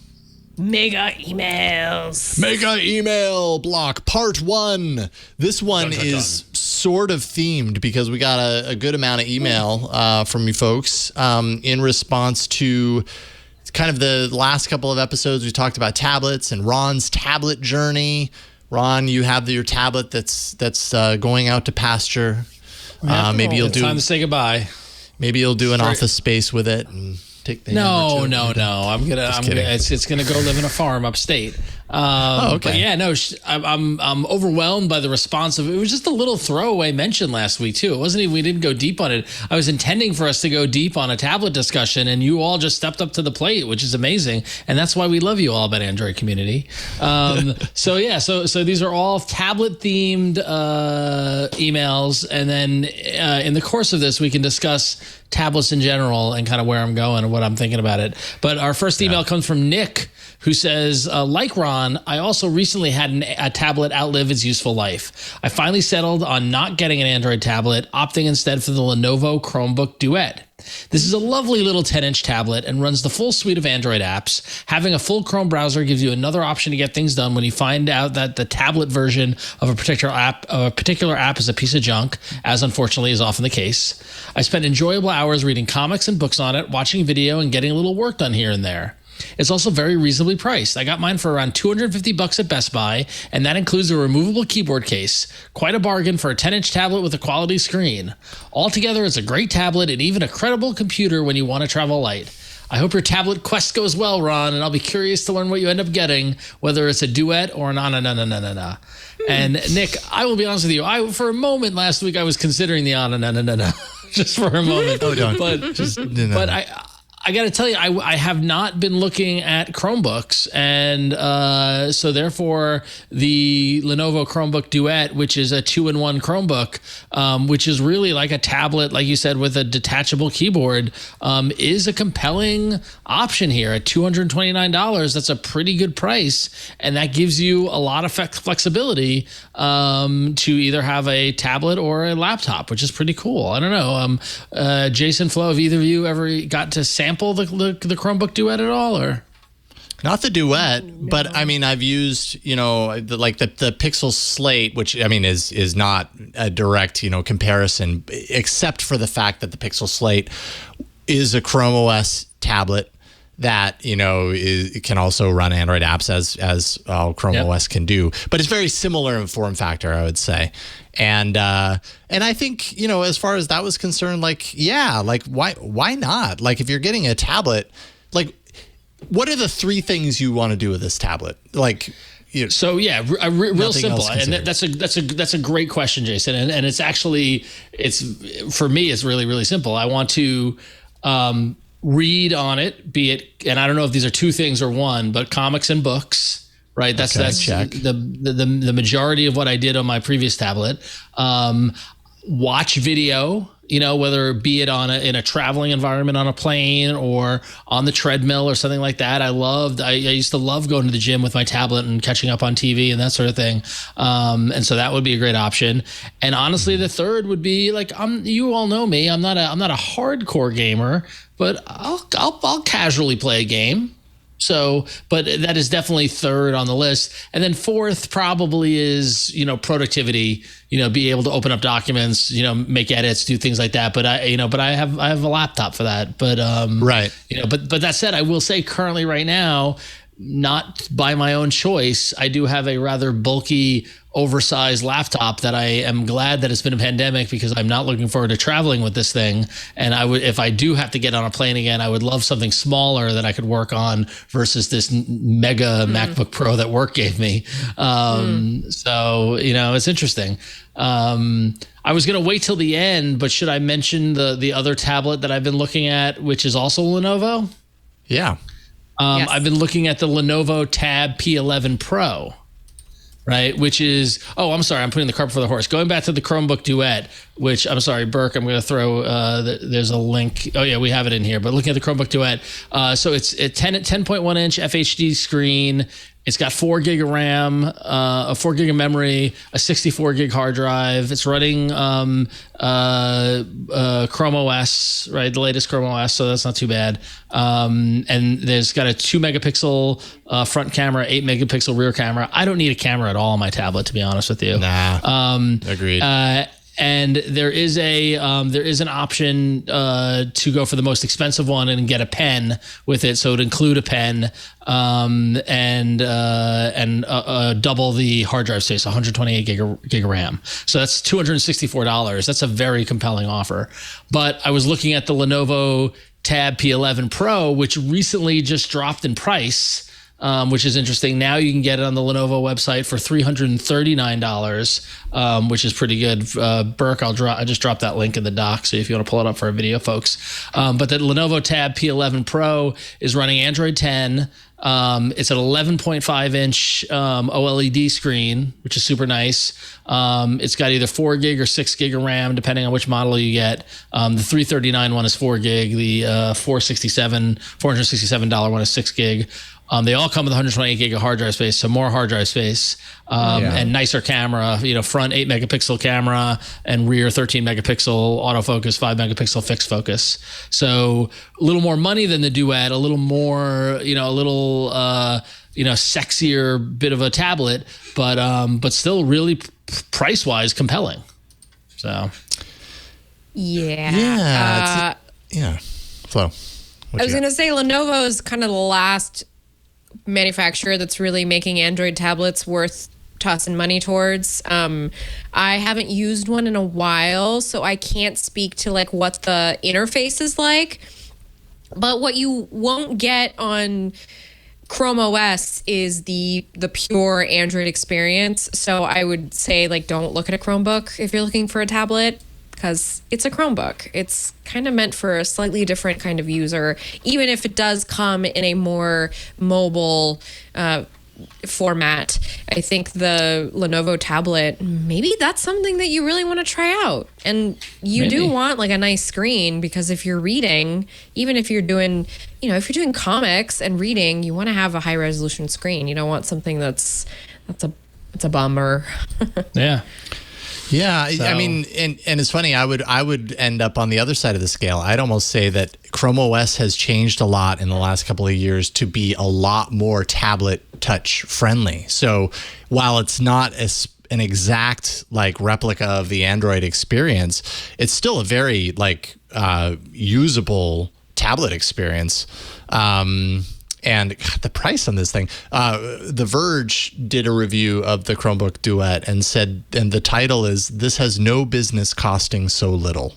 Speaker 5: Mega emails.
Speaker 1: Mega email block part 1. This one is sort of themed because we got a good amount of email from you folks in response to kind of the last couple of episodes. We talked about tablets and Ron's tablet journey. Ron, you have your tablet that's going out to pasture. Maybe you'll
Speaker 4: time to say goodbye.
Speaker 1: Maybe you'll do an office space with it and take the
Speaker 4: No. It's gonna go live in a farm upstate. Okay. But yeah, no, I'm overwhelmed by the response of it. Was just a little throwaway mention last week too. It wasn't even, we didn't go deep on it. I was intending for us to go deep on a tablet discussion, and you all just stepped up to the plate, which is amazing. And that's why we love you all about Android community. So these are all tablet themed emails, and then in the course of this, we can discuss tablets in general and kind of where I'm going and what I'm thinking about it. But our first email comes from Nick, who says, like Ron, I also recently had a tablet outlive its useful life. I finally settled on not getting an Android tablet, opting instead for the Lenovo Chromebook Duet. This is a lovely little 10-inch tablet and runs the full suite of Android apps. Having a full Chrome browser gives you another option to get things done when you find out that the tablet version of a particular app is a piece of junk, as unfortunately is often the case. I spent enjoyable hours reading comics and books on it, watching video, and getting a little work done here and there. It's also very reasonably priced. I got mine for around $250 at Best Buy, and that includes a removable keyboard case. Quite a bargain for a 10-inch tablet with a quality screen. Altogether, it's a great tablet and even a credible computer when you want to travel light. I hope your tablet quest goes well, Ron, and I'll be curious to learn what you end up getting, whether it's a Duet or an na. And Nick, I will be honest with you. For a moment last week, I was considering the na. Just for a moment.
Speaker 1: Oh, don't.
Speaker 4: But I got to tell you, I have not been looking at Chromebooks, and so therefore the Lenovo Chromebook Duet, which is a 2-in-1 Chromebook, which is really like a tablet, like you said, with a detachable keyboard, is a compelling option here at $229. That's a pretty good price, and that gives you a lot of flexibility to either have a tablet or a laptop, which is pretty cool. I don't know, Jason, Flo, have either of you ever got to sample the Chromebook Duet at all, or?
Speaker 1: Not the Duet, but I mean, I've used, the Pixel Slate, which I mean is not a direct, comparison, except for the fact that the Pixel Slate is a Chrome OS tablet that it can also run Android apps as Chrome OS can do, but it's very similar in form factor, I would say. And I think, as far as that was concerned, why not? Like, if you're getting a tablet, like, what are the three things you want to do with this tablet? Like,
Speaker 4: so yeah, real simple, and that's a great question, Jason. And it's actually, for me, it's really, really simple. I want to read on it, and I don't know if these are two things or one, but comics and books. Right, that's
Speaker 1: check.
Speaker 4: The majority of what I did on my previous tablet. Watch video, whether be it in a traveling environment on a plane or on the treadmill or something like that. I used to love going to the gym with my tablet and catching up on TV and that sort of thing. And so that would be a great option. And honestly, the third would be you all know me. I'm not a hardcore gamer, but I'll casually play a game. So, but that is definitely third on the list. And then fourth probably is, productivity, be able to open up documents, make edits, do things like that. But I have a laptop for that. But,
Speaker 1: right.
Speaker 4: But that said, I will say currently right now, not by my own choice, I do have a rather bulky, oversized laptop that I am glad that it's been a pandemic, because I'm not looking forward to traveling with this thing. And if I do have to get on a plane again, I would love something smaller that I could work on versus this mega MacBook Pro that work gave me. So, it's interesting. I was going to wait till the end, but should I mention the other tablet that I've been looking at, which is also Lenovo?
Speaker 1: Yeah.
Speaker 5: Yes.
Speaker 4: I've been looking at the Lenovo Tab P11 Pro, right? Which is, I'm sorry, I'm putting the cart before the horse. Going back to the Chromebook Duet, which, I'm sorry, Burke, I'm going to throw, there's a link. Oh yeah, we have it in here, but looking at the Chromebook Duet. So it's a 10.1 inch FHD screen. It's got 4 gig of RAM, a 4 gig of memory, a 64 gig hard drive. It's running Chrome OS, right? The latest Chrome OS, so that's not too bad. And there's got a 2 megapixel front camera, 8 megapixel rear camera. I don't need a camera at all on my tablet, to be honest with you.
Speaker 1: Nah. Agreed.
Speaker 4: And there is an option to go for the most expensive one and get a pen with it. So it would include a pen and double the hard drive space, 128 gig of RAM. So that's $264. That's a very compelling offer. But I was looking at the Lenovo Tab P11 Pro, which recently just dropped in price. Which is interesting. Now you can get it on the Lenovo website for $339, which is pretty good. Burke, I just dropped that link in the doc, so if you want to pull it up for a video, folks. But the Lenovo Tab P11 Pro is running Android 10. It's an 11.5 inch OLED screen, which is super nice. It's got either 4 gig or 6 gig of RAM, depending on which model you get. The 339 one is 4 gig. The $467 one is 6 gig. They all come with 128 gig of hard drive space, so more hard drive space, and nicer camera. Front 8 megapixel camera and rear 13 megapixel autofocus, 5 megapixel fixed focus. So a little more money than the Duet, a little more, sexier bit of a tablet, but still really price wise compelling. So
Speaker 5: yeah.
Speaker 1: Yeah. Flo.
Speaker 5: I was going to say Lenovo is kind of the last manufacturer that's really making Android tablets worth tossing money towards. I haven't used one in a while, so I can't speak to like what the interface is like. But what you won't get on Chrome OS is the pure Android experience. So I would say like don't look at a Chromebook if you're looking for a tablet, because it's a Chromebook. It's kind of meant for a slightly different kind of user, even if it does come in a more mobile format. I think the Lenovo tablet, maybe that's something that you really want to try out. And you do want like a nice screen, because if you're reading, even if you're doing, if you're doing comics and reading, you want to have a high resolution screen. You don't want something that's a bummer.
Speaker 4: Yeah.
Speaker 1: Yeah,
Speaker 4: So.
Speaker 1: I mean, and it's funny. I would end up on the other side of the scale. I'd almost say that Chrome OS has changed a lot in the last couple of years to be a lot more tablet touch friendly. So while it's not an exact like replica of the Android experience, it's still a very like usable tablet experience. And God, the price on this thing, The Verge did a review of the Chromebook Duet and said, and the title is, "This has no business costing so little."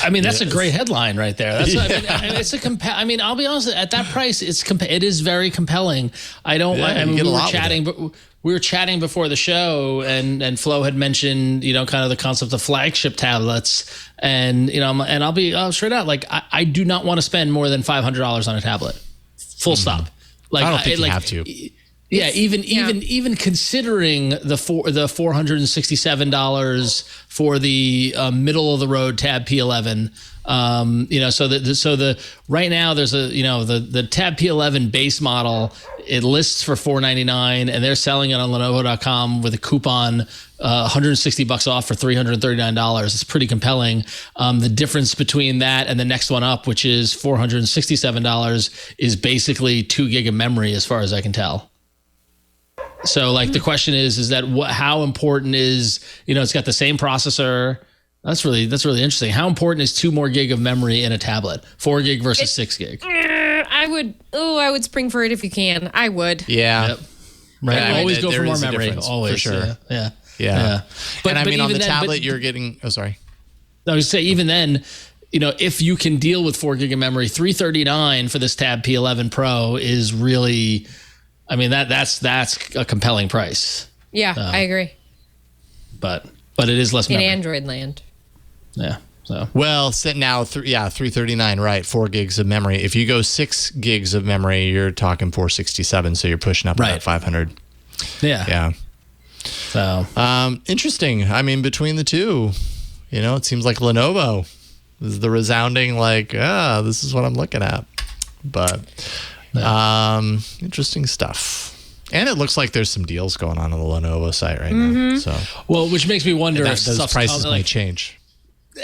Speaker 4: I mean, that's a great headline right there. That's it's a I'll be honest, at that price, it is very compelling. We were chatting before the show, and Flo had mentioned, kind of the concept of flagship tablets, and I'll be straight out, like I do not want to spend more than $500 on a tablet. Full stop. Like
Speaker 1: I don't think you have to.
Speaker 4: Yeah, even considering the $467 for the middle of the road Tab P11, right now there's the Tab P11 base model, it lists for $499, and they're selling it on Lenovo.com with a coupon, $160 off for $339. It's pretty compelling. The difference between that and the next one up, which is $467, is basically 2 gig of memory, as far as I can tell. So, like, the question is that how important is, it's got the same processor. That's really interesting. How important is 2 more gig of memory in a tablet? 4 gig versus 6 gig.
Speaker 5: I would spring for it if you can. I would.
Speaker 1: Yeah.
Speaker 4: Yep. Right.
Speaker 1: Yeah,
Speaker 4: Always go for more memory.
Speaker 1: Always, for sure.
Speaker 4: Yeah.
Speaker 1: But I mean, on the tablet, you're getting. Oh, sorry.
Speaker 4: I was say even then, if you can deal with 4 gig of memory, $339 for this Tab P11 Pro is really. I mean, that's a compelling price.
Speaker 5: Yeah, I agree.
Speaker 4: But it is less memory.
Speaker 5: In Android land.
Speaker 4: Yeah. So
Speaker 1: well, now $339, right? 4 gigs of memory. If you go 6 gigs of memory, you're talking $467. So you're pushing up about $500.
Speaker 4: Yeah.
Speaker 1: Yeah.
Speaker 4: So
Speaker 1: interesting. I mean, between the two, it seems like Lenovo is the resounding like, this is what I'm looking at. But interesting stuff. And it looks like there's some deals going on the Lenovo site right now. So,
Speaker 4: which makes me wonder if
Speaker 1: those prices may change.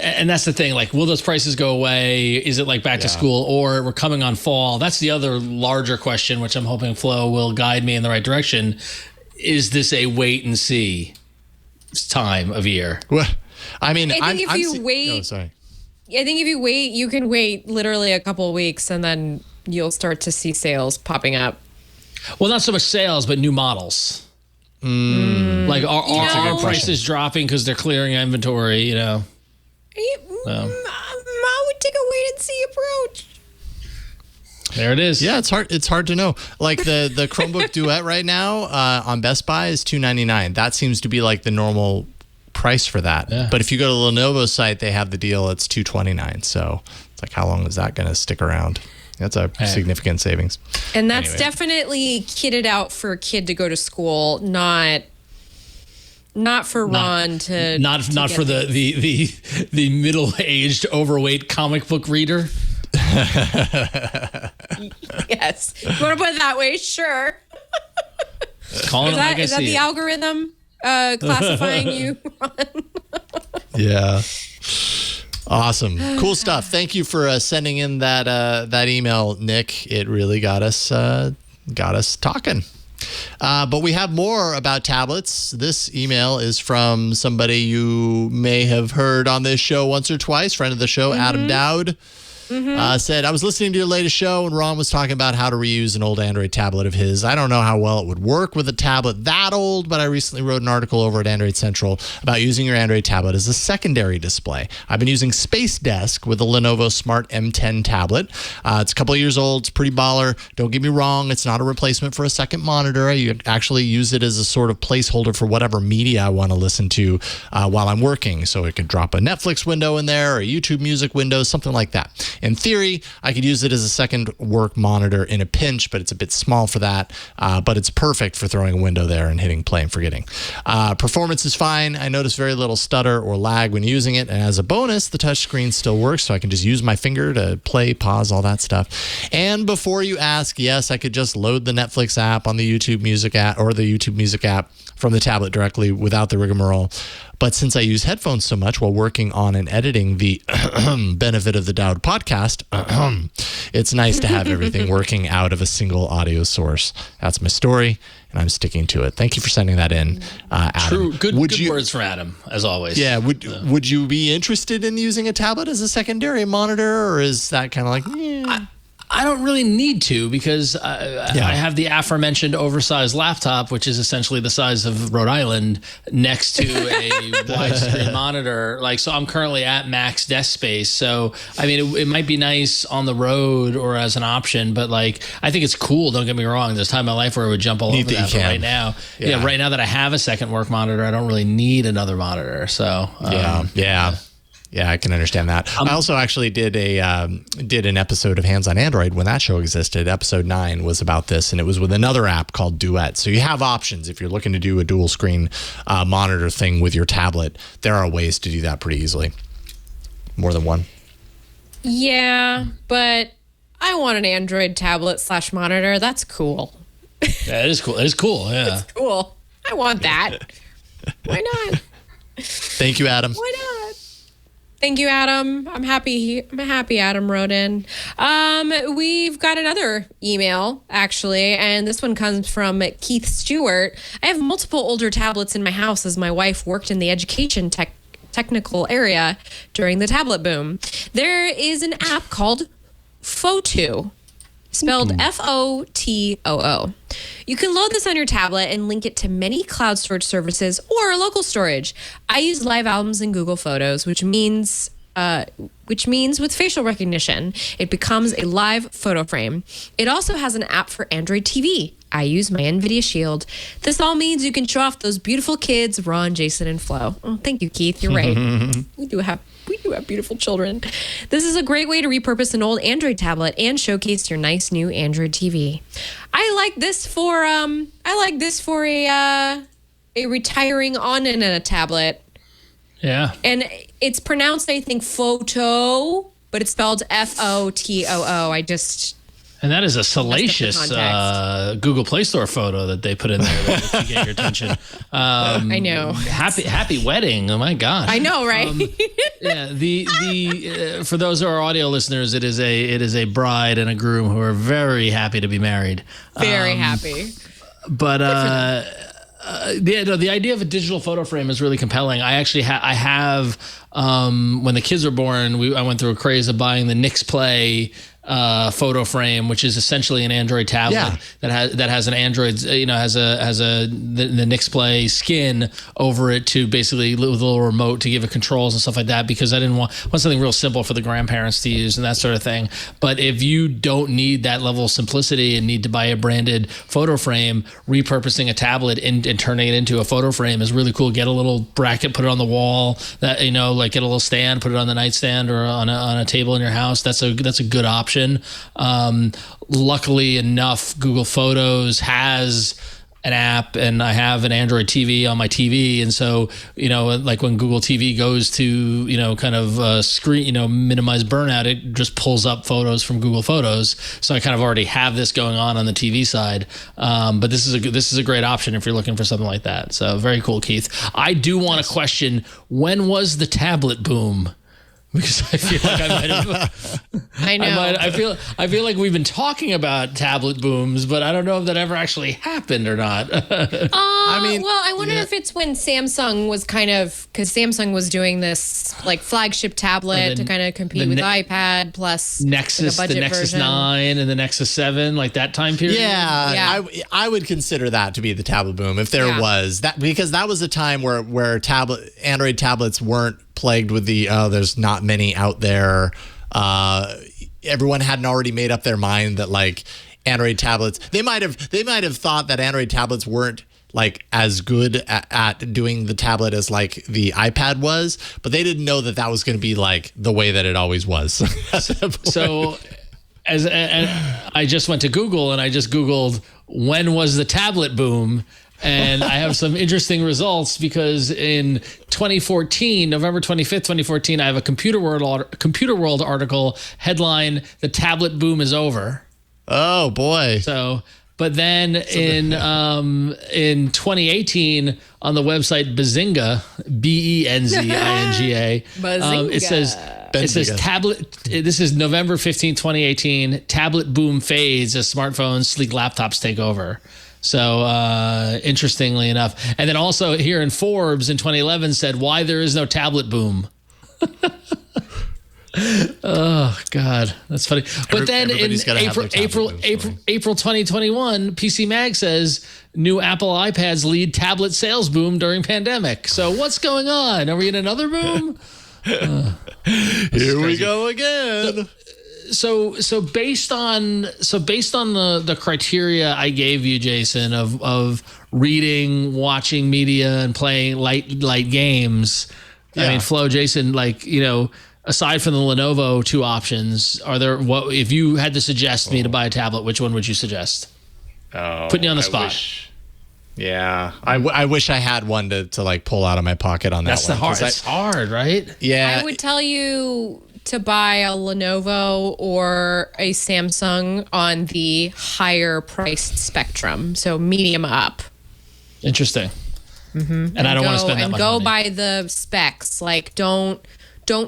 Speaker 4: And that's the thing. Like, will those prices go away? Is it like back to school, or we're coming on fall? That's the other larger question, which I'm hoping Flo will guide me in the right direction. Is this a wait and see time of year?
Speaker 1: Well, I mean,
Speaker 5: I think if you wait, you can wait literally a couple of weeks, and then you'll start to see sales popping up.
Speaker 4: Well, not so much sales, but new models. Like, are prices dropping because they're clearing inventory?
Speaker 5: I would take a wait and see approach.
Speaker 4: There it is.
Speaker 1: Yeah, it's hard to know. Like the Chromebook Duet right now on Best Buy is $299. That seems to be like the normal price for that. Yeah. But if you go to the Lenovo site, they have the deal. It's $229. So it's like, how long is that going to stick around? That's a significant savings.
Speaker 5: And that's definitely kitted out for a kid to go to school, not for Ron to
Speaker 4: not for the middle-aged overweight comic book reader.
Speaker 5: Yes. You want to put it that way? Sure.
Speaker 4: Is
Speaker 5: that the algorithm classifying you, Ron?
Speaker 1: Yeah. Awesome. Cool stuff. Thank you for sending in that email, Nick. It really got us talking. But we have more about tablets. This email is from somebody you may have heard on this show once or twice, friend of the show, Adam Dowd. said, I was listening to your latest show and Ron was talking about how to reuse an old Android tablet of his. I don't know how well it would work with a tablet that old, but I recently wrote an article over at Android Central about using your Android tablet as a secondary display. I've been using Space Desk with a Lenovo Smart M10 tablet. It's a couple of years old. It's pretty baller. Don't get me wrong. It's not a replacement for a second monitor. I actually use it as a sort of placeholder for whatever media I want to listen to while I'm working. So it could drop a Netflix window in there or a YouTube music window, something like that. In theory, I could use it as a second work monitor in a pinch, but it's a bit small for that. But it's perfect for throwing a window there and hitting play and forgetting. Performance is fine. I notice very little stutter or lag when using it. And as a bonus, the touch screen still works, so I can just use my finger to play, pause, all that stuff. And before you ask, yes, I could just load the Netflix app on the YouTube Music app or the YouTube Music app from the tablet directly without the rigmarole. But since I use headphones so much while working on and editing the Benefit of the Doubt podcast, it's nice to have everything working out of a single audio source. That's my story, and I'm sticking to it. Thank you for sending that in, Adam.
Speaker 4: True. Good words from Adam, as always.
Speaker 1: Yeah. Would you be interested in using a tablet as a secondary monitor, or is that kind of like...
Speaker 4: I don't really need to because I have the aforementioned oversized laptop, which is essentially the size of Rhode Island, next to a widescreen monitor. So I'm currently at max desk space. So, I mean, it might be nice on the road or as an option, but I think it's cool. Don't get me wrong. There's a time in my life where I would jump all over that. But right now, right now that I have a second work monitor, I don't really need another monitor. So,
Speaker 1: Yeah, I can understand that. I also actually did an episode of Hands on Android when that show existed. Episode 9 was about this, and it was with another app called Duet. So you have options if you're looking to do a dual screen monitor thing with your tablet. There are ways to do that pretty easily. More than one.
Speaker 5: Yeah, but I want an Android tablet / monitor. That's cool.
Speaker 4: Yeah, it is cool. It is cool. Yeah,
Speaker 5: it's cool. I want that. Why not?
Speaker 1: Thank you, Adam.
Speaker 5: Why not? Thank you, Adam. I'm happy Adam wrote in. We've got another email, actually, and this one comes from Keith Stewart. I have multiple older tablets in my house as my wife worked in the education technical area during the tablet boom. There is an app called Photoo, spelled Photoo. You can load this on your tablet and link it to many cloud storage services or local storage. I use Live Albums in Google Photos, which means with facial recognition, it becomes a live photo frame. It also has an app for Android TV. I use my NVIDIA Shield. This all means you can show off those beautiful kids, Ron, Jason, and Flo. Oh, thank you, Keith. You're right. We do have beautiful children. This is a great way to repurpose an old Android tablet and showcase your nice new Android TV. I like this for a retiring on and a tablet.
Speaker 4: Yeah.
Speaker 5: And it's pronounced, I think, photo, but it's spelled Photoo.
Speaker 4: And that is a salacious Google Play Store photo that they put in there to get your attention.
Speaker 5: I know.
Speaker 4: Happy wedding! Oh my gosh!
Speaker 5: I know, right?
Speaker 4: The for those who are audio listeners, it is a bride and a groom who are very happy to be married.
Speaker 5: Very happy.
Speaker 4: But the idea of a digital photo frame is really compelling. I actually have when the kids were born, I went through a craze of buying the Nix Play photo frame, which is essentially an Android tablet that has an Android, has the Nix Play skin over it to basically with a little remote to give it controls and stuff like that, because I want something real simple for the grandparents to use and that sort of thing. But if you don't need that level of simplicity and need to buy a branded photo frame, repurposing a tablet and turning it into a photo frame is really cool. Get a little bracket, put it on the wall, that get a little stand, put it on the nightstand or on a table in your house. That's a good option. Luckily enough, Google Photos has an app, and I have an Android TV on my TV, and so like when Google TV goes to kind of screen minimize burnout, it just pulls up photos from Google Photos. So I kind of already have this going on the TV side, but this is a great option if you're looking for something like that. So very cool, Keith. I do want to question, when was the tablet boom? Because I feel like I might have.
Speaker 5: I know.
Speaker 4: I feel like we've been talking about tablet booms, but I don't know if that ever actually happened or not.
Speaker 1: I mean,
Speaker 5: well, I wonder if it's when Samsung was because Samsung was doing this like flagship tablet to kind of compete with iPad plus
Speaker 4: Nexus,
Speaker 5: like a budget
Speaker 4: the Nexus
Speaker 5: version.
Speaker 4: 9 and the Nexus 7, like that time period.
Speaker 1: Yeah. I would consider that to be the tablet boom if there was that, because that was a time where Android tablets weren't plagued with there's not many out there. Everyone hadn't already made up their mind that like Android tablets, they might have thought that Android tablets weren't like as good at doing the tablet as like the iPad was, but they didn't know that was going to be like the way that it always was.
Speaker 4: So and I just went to Google and I just Googled when was the tablet boom. And I have some interesting results because in 2014, November 25th, 2014, I have a Computer World article headline, "The tablet boom is over."
Speaker 1: Oh boy.
Speaker 4: So, but then in 2018 on the website Bazinga, Benzinga, it says tablet. This is November 15th, 2018. Tablet boom fades as smartphones, sleek laptops take over. So interestingly enough, and then also here in Forbes in 2011 said why there is no tablet boom. Oh God, that's funny. But then in April 2021, PC Mag says new Apple iPads lead tablet sales boom during pandemic. So what's going on? Are we in another boom?
Speaker 1: Here we go again.
Speaker 4: So based on the criteria I gave you, Jason, of reading, watching media, and playing light games, I mean, Flo, Jason, like, you know, aside from the Lenovo two options, are there if you had to suggest me to buy a tablet, which one would you suggest? Putting you on the spot.
Speaker 1: I wish I had one to like pull out of my pocket on that.
Speaker 4: That's
Speaker 1: one.
Speaker 4: It's hard, right?
Speaker 1: Yeah.
Speaker 5: I would tell you to buy a Lenovo or a Samsung on the higher priced spectrum, so medium up.
Speaker 4: Interesting. Mm-hmm. And I don't want to spend that much money.
Speaker 5: And go by the specs. Like, don't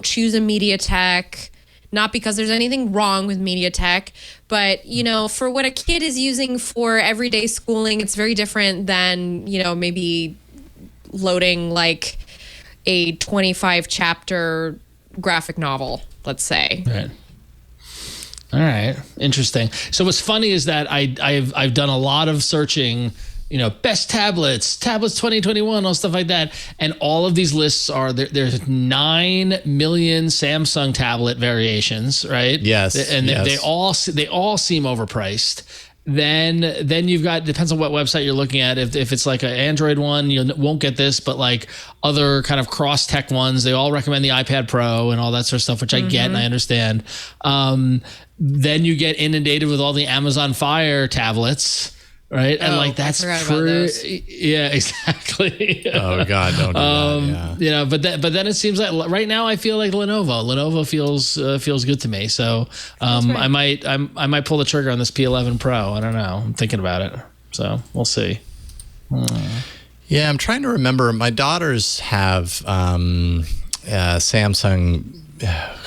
Speaker 5: choose a MediaTek. Not because there's anything wrong with MediaTek, but, you know, for what a kid is using for everyday schooling, it's very different than, you know, maybe loading like a 25 chapter graphic novel, let's say.
Speaker 4: Right. All right. Interesting. So what's funny is that I've done a lot of searching, you know, best tablets 2021, all stuff like that, and all of these lists are there's 9 million Samsung tablet variations, right?
Speaker 1: Yes.
Speaker 4: And they all seem overpriced. Then you've got, depends on what website you're looking at. If it's like an Android one, you won't get this, but like other kind of cross tech ones, they all recommend the iPad Pro and all that sort of stuff, which I get and I understand. Then you get inundated with all the Amazon Fire tablets, right? And like that's yeah, exactly.
Speaker 1: Oh God, don't do that. Yeah.
Speaker 4: You know, but then it seems like right now I feel like Lenovo feels good to me. So I might pull the trigger on this P11 Pro. I don't know. I'm thinking about it. So we'll see.
Speaker 1: Yeah, I'm trying to remember. My daughters have Samsung.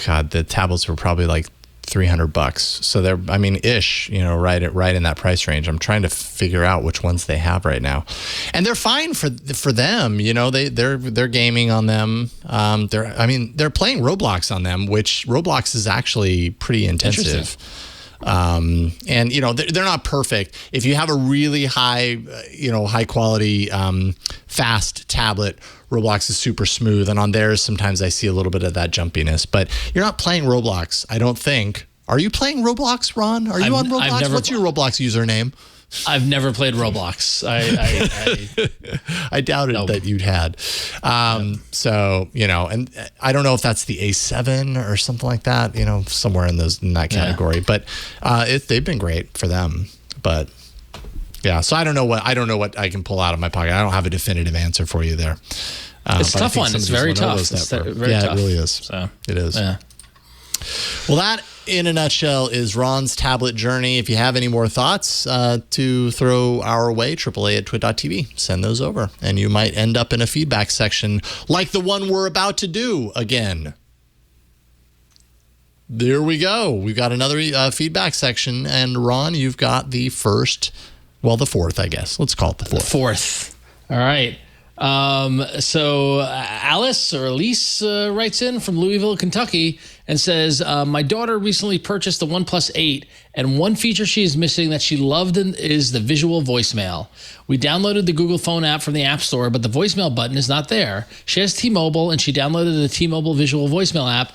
Speaker 1: God, the tablets were probably like $300. So they're, I mean, ish, you know, right in that price range. I'm trying to figure out which ones they have right now, and they're fine for them. You know, they're gaming on them. They're playing Roblox on them, which Roblox is actually pretty intensive. And you know, they're not perfect. If you have a really high quality, fast tablet, Roblox is super smooth, and on theirs sometimes I see a little bit of that jumpiness. But you're not playing Roblox, I don't think. Are you playing Roblox, Ron? Are you on Roblox? What's your Roblox username?
Speaker 4: I've never played Roblox.
Speaker 1: I doubted that you'd had. So, you know, and I don't know if that's the A7 or something like that, you know, somewhere in that category. Yeah. But they've been great for them. But yeah, so I don't know what I can pull out of my pocket. I don't have a definitive answer for you there.
Speaker 4: It's a tough one. It's very tough. Very tough.
Speaker 1: It really is.
Speaker 4: So
Speaker 1: it is.
Speaker 4: Yeah.
Speaker 1: Well, that in a nutshell is Ron's tablet journey. If you have any more thoughts to throw our way, AAA@twit.tv. Send those over, and you might end up in a feedback section like the one we're about to do again. there we go. We've got another feedback section. And Ron, you've got the fourth, I guess. Let's call it the fourth.
Speaker 4: Fourth. All right. So Alice writes in from Louisville, Kentucky, and says, my daughter recently purchased the OnePlus 8, and one feature she is missing that she loved is the visual voicemail. We downloaded the Google Phone app from the App Store, but the voicemail button is not there. She has T-Mobile, and she downloaded the T-Mobile visual voicemail app,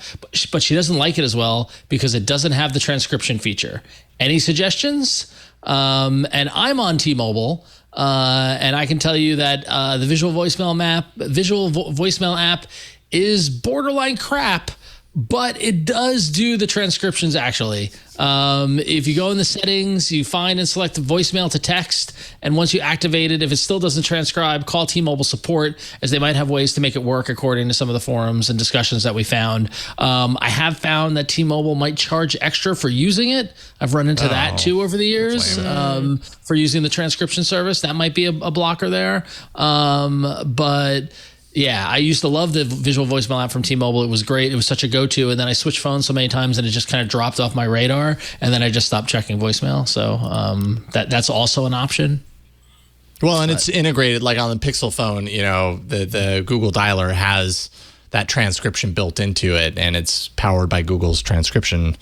Speaker 4: but she doesn't like it as well because it doesn't have the transcription feature. Any suggestions? And I'm on T-Mobile. And I can tell you that the visual voicemail app is borderline crap, but it does do the transcriptions actually. If you go in the settings, you find and select the voicemail to text, and once you activate it, if it still doesn't transcribe, call T-Mobile support, as they might have ways to make it work according to some of the forums and discussions that we found. I have found that T-Mobile might charge extra for using it. I've run into that too over the years for using the transcription service. That might be a blocker there. But yeah, I used to love the visual voicemail app from T-Mobile. It was great. It was such a go-to. And then I switched phones so many times and it just kind of dropped off my radar. And then I just stopped checking voicemail. So that's also an option.
Speaker 1: Well, and it's integrated like on the Pixel phone, the Google Dialer has that transcription built into it, and it's powered by Google's transcription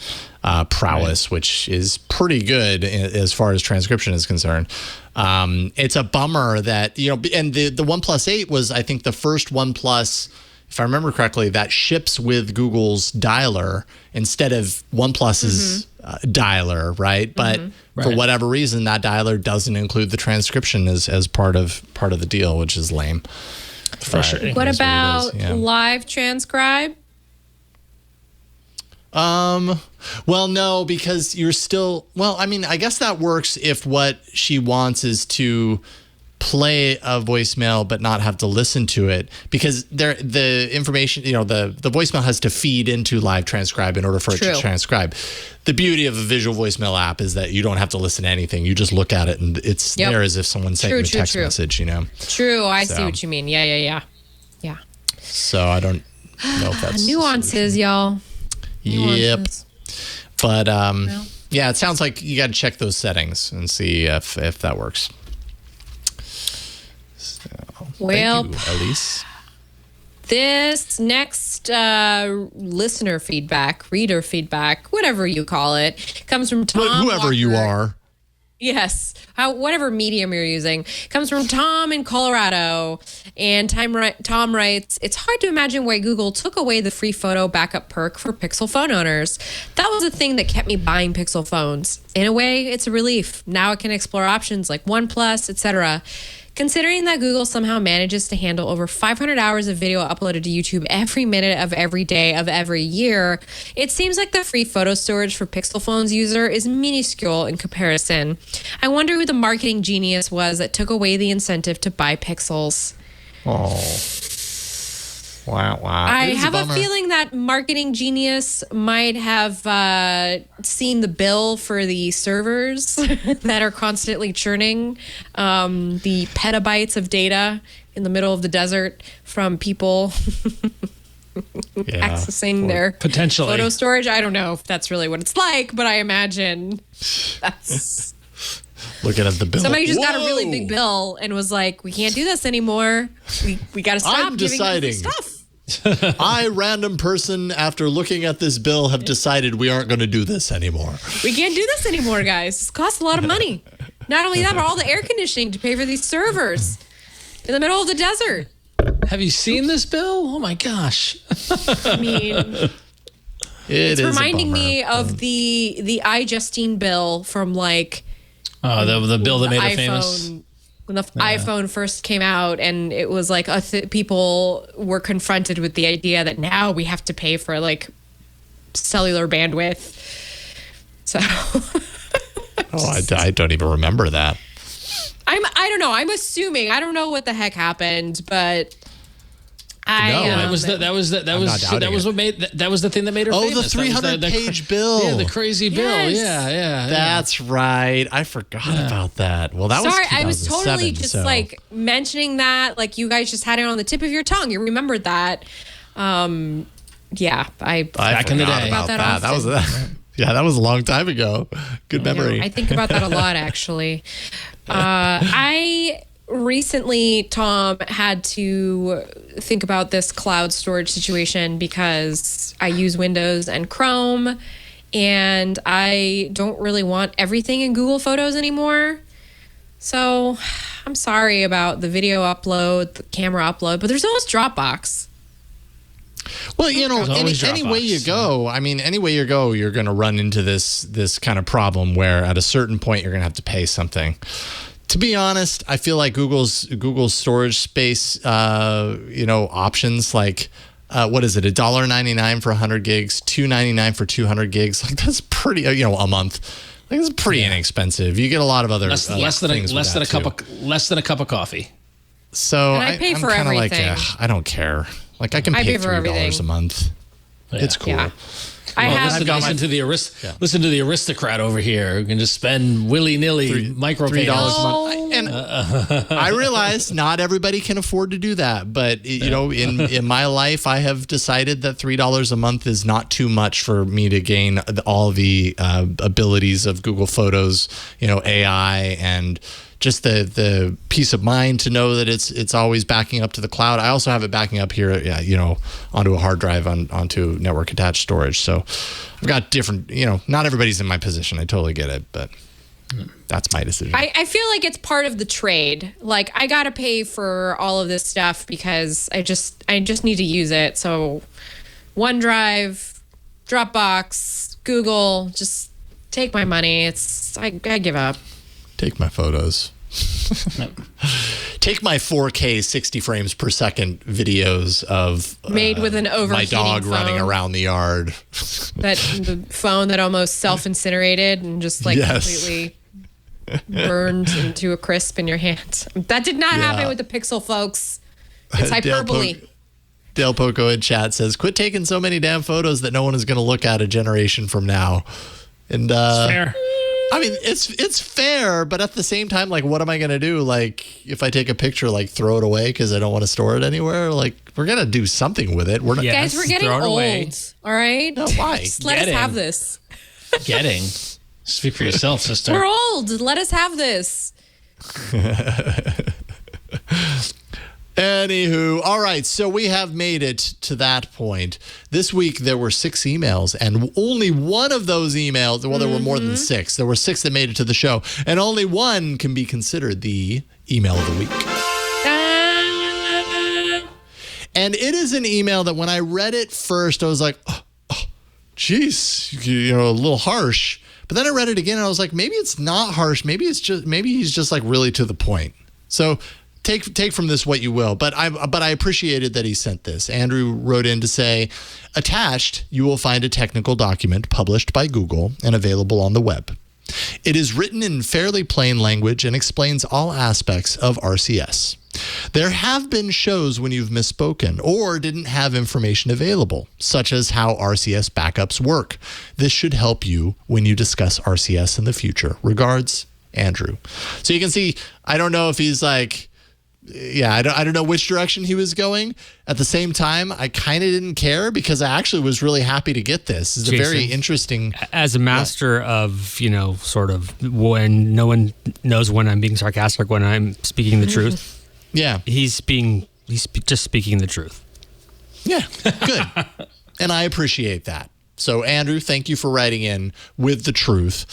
Speaker 1: prowess, which is pretty good as far as transcription is concerned. It's a bummer that, and the OnePlus 8 was, I think, the first OnePlus, if I remember correctly, that ships with Google's dialer instead of OnePlus's dialer, right? But for whatever reason, that dialer doesn't include the transcription as part of the deal, which is lame.
Speaker 4: Frustrating.
Speaker 5: What about live transcribe?
Speaker 1: Well, no, because you're still, I guess that works if what she wants is to play a voicemail but not have to listen to it, because the information, the voicemail has to feed into live transcribe in order for it to transcribe. The beauty of a visual voicemail app is that you don't have to listen to anything. You just look at it and it's there as if someone sent you a text message,
Speaker 5: True. I see what you mean. Yeah.
Speaker 1: So I don't know if that's
Speaker 5: nuances, y'all.
Speaker 1: Nuances. Yep. But it sounds like you got to check those settings and see if that works. So, thank you, Elise.
Speaker 5: This next listener feedback, reader feedback, whatever you call it, comes from Tom.
Speaker 1: Whoever you are.
Speaker 5: Yes, whatever medium you're using, comes from Tom in Colorado. And Tom writes, it's hard to imagine why Google took away the free photo backup perk for Pixel phone owners. That was the thing that kept me buying Pixel phones. In a way, it's a relief. Now it can explore options like OnePlus, etc. Considering that Google somehow manages to handle over 500 hours of video uploaded to YouTube every minute of every day of every year, it seems like the free photo storage for Pixel phones user is minuscule in comparison. I wonder who the marketing genius was that took away the incentive to buy Pixels.
Speaker 1: Oh. Wow.
Speaker 5: I have a feeling that marketing genius might have seen the bill for the servers that are constantly churning the petabytes of data in the middle of the desert from people accessing their
Speaker 4: potentially
Speaker 5: photo storage. I don't know if that's really what it's like, but I imagine that's...
Speaker 1: Looking at the bill.
Speaker 5: Somebody just got a really big bill and was like, we can't do this anymore. We got to stop giving them this stuff.
Speaker 1: I, random person, after looking at this bill, have decided we aren't going to do this anymore.
Speaker 5: We can't do this anymore, guys. It costs a lot of money. Not only that, but all the air conditioning to pay for these servers in the middle of the desert.
Speaker 4: Have you seen this bill? Oh my gosh.
Speaker 5: I mean, it's reminding me of the iJustine bill from like
Speaker 4: the bill that made her famous.
Speaker 5: When the iPhone first came out, and it was like people were confronted with the idea that now we have to pay for like cellular bandwidth. So,
Speaker 1: I don't even remember that.
Speaker 5: I don't know. I'm assuming. I don't know what the heck happened, but
Speaker 4: that was the thing that made her famous.
Speaker 1: The 300-page bill.
Speaker 4: Yeah, the crazy bill.
Speaker 5: Yes.
Speaker 4: Yeah.
Speaker 1: That's right. I forgot about that. Well, that was 2007,
Speaker 5: I was totally just like mentioning that, like you guys just had it on the tip of your tongue. You remembered that. yeah,
Speaker 4: Back in the
Speaker 1: forgot
Speaker 4: day.
Speaker 1: about
Speaker 5: That
Speaker 1: that.
Speaker 5: often.
Speaker 1: That was a long time ago. Good memory.
Speaker 5: I think about that a lot, actually. I recently, Tom, had to think about this cloud storage situation because I use Windows and Chrome, and I don't really want everything in Google Photos anymore. So I'm sorry about the video upload, the camera upload, but there's always Dropbox.
Speaker 1: Well,
Speaker 4: There's always
Speaker 1: any way you
Speaker 4: Dropbox.
Speaker 1: go, any way you go, you're going to run into this kind of problem where at a certain point you're going to have to pay something. To be honest, I feel like Google's storage space, options like what is it, $1.99 for 100 gigs, $2.99 for 200 gigs, like that's pretty, a month. Like it's pretty inexpensive. You get a lot of other
Speaker 4: Less than a cup of coffee.
Speaker 1: So
Speaker 5: And I pay
Speaker 1: I'm
Speaker 5: for
Speaker 1: kinda
Speaker 5: everything.
Speaker 1: Like, I don't care. Like I can
Speaker 5: I
Speaker 1: pay
Speaker 5: pay for
Speaker 1: $3
Speaker 5: everything.
Speaker 1: a month.
Speaker 4: Yeah.
Speaker 1: It's cool.
Speaker 5: Yeah. I have
Speaker 4: Listen to the aristocrat over here who can just spend willy-nilly micropayments.
Speaker 1: $3 a month. And I realize not everybody can afford to do that, but in my life, I have decided that $3 a month is not too much for me to gain all the abilities of Google Photos, AI, and just the peace of mind to know that it's always backing up to the cloud. I also have it backing up here, onto a hard drive onto network attached storage. So I've got different, not everybody's in my position. I totally get it, but that's my decision.
Speaker 5: I feel like it's part of the trade. Like I gotta pay for all of this stuff because I just need to use it. So OneDrive, Dropbox, Google, just take my money. I give up.
Speaker 1: Take my photos. Take my 4K 60 frames per second videos of
Speaker 5: Made with an
Speaker 1: my
Speaker 5: overheating
Speaker 1: dog
Speaker 5: phone.
Speaker 1: running around the yard.
Speaker 5: The phone that almost self-incinerated and just like
Speaker 1: Yes.
Speaker 5: completely burned into a crisp in your hand. That did not happen
Speaker 1: Yeah.
Speaker 5: with the Pixel, folks. It's hyperbole.
Speaker 1: Dale Poco in chat says, "Quit taking so many damn photos that no one is going to look at a generation from now." And
Speaker 4: Fair.
Speaker 1: I mean, it's fair, but at the same time, like, what am I going to do? Like, if I take a picture, like, throw it away because I don't want to store it anywhere? Like, we're going to do something with it. We're not.
Speaker 3: Yeah.
Speaker 5: Guys, we're getting
Speaker 3: throw it
Speaker 5: old.
Speaker 3: away.
Speaker 5: All right?
Speaker 1: No, why?
Speaker 5: Just let us
Speaker 4: Getting.
Speaker 5: have this.
Speaker 4: Getting. Speak for yourself, sister.
Speaker 5: We're old. Let us have this.
Speaker 1: Anywho, all right, so we have made it to that point. This week, there were 6 emails, and only one of those emails, well, there were more than 6. There were 6 that made it to the show, and only one can be considered the email of the week. And it is an email that when I read it first, I was like, geez, a little harsh. But then I read it again, and I was like, maybe it's not harsh. Maybe he's just like really to the point. So take from this what you will, but I appreciated that he sent this. Andrew wrote in to say, attached, you will find a technical document published by Google and available on the web. It is written in fairly plain language and explains all aspects of RCS. There have been shows when you've misspoken or didn't have information available, such as how RCS backups work. This should help you when you discuss RCS in the future. Regards, Andrew. So you can see, I don't know if he's like, I don't know which direction he was going. At the same time, I kind of didn't care because I actually was really happy to get this. It's a very
Speaker 3: Jason,
Speaker 1: interesting.
Speaker 3: As a master of, sort of when no one knows when I'm being sarcastic, when I'm speaking the truth.
Speaker 1: Yeah.
Speaker 3: He's just speaking the truth.
Speaker 1: Yeah. Good. And I appreciate that. So, Andrew, thank you for writing in with the truth.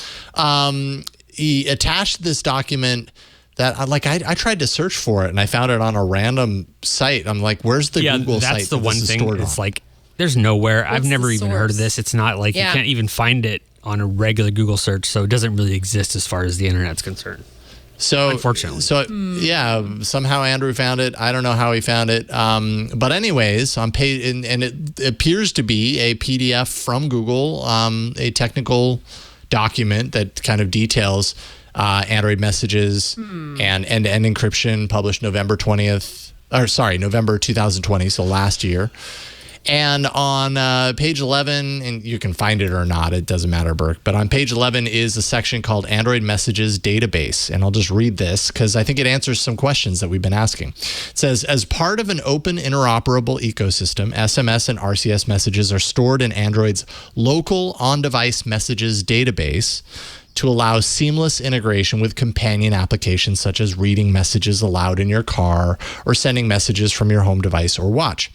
Speaker 1: He attached this document that I tried to search for it and I found it on a random site. I'm like, where's the Google site?
Speaker 3: That's the
Speaker 1: that
Speaker 3: one
Speaker 1: this is
Speaker 3: thing.
Speaker 1: stored
Speaker 3: It's
Speaker 1: on?
Speaker 3: like, there's nowhere. I've
Speaker 5: What's
Speaker 3: never
Speaker 5: the
Speaker 3: even heard of
Speaker 5: source?
Speaker 3: this. It's not like
Speaker 5: Yeah.
Speaker 3: you can't even find it on a regular Google search. So it doesn't really exist as far as the internet's concerned.
Speaker 1: So
Speaker 3: Unfortunately.
Speaker 1: Yeah, somehow Andrew found it. I don't know how he found it. But anyways, on page, and it appears to be a PDF from Google, a technical document that kind of details Android messages and end-to-end encryption, published November 2020, so last year. And on page 11, and you can find it or not, it doesn't matter, Burke, but on page 11 is a section called Android Messages Database. And I'll just read this because I think it answers some questions that we've been asking. It says, as part of an open interoperable ecosystem, SMS and RCS messages are stored in Android's local on-device messages database to allow seamless integration with companion applications such as reading messages aloud in your car or sending messages from your home device or watch.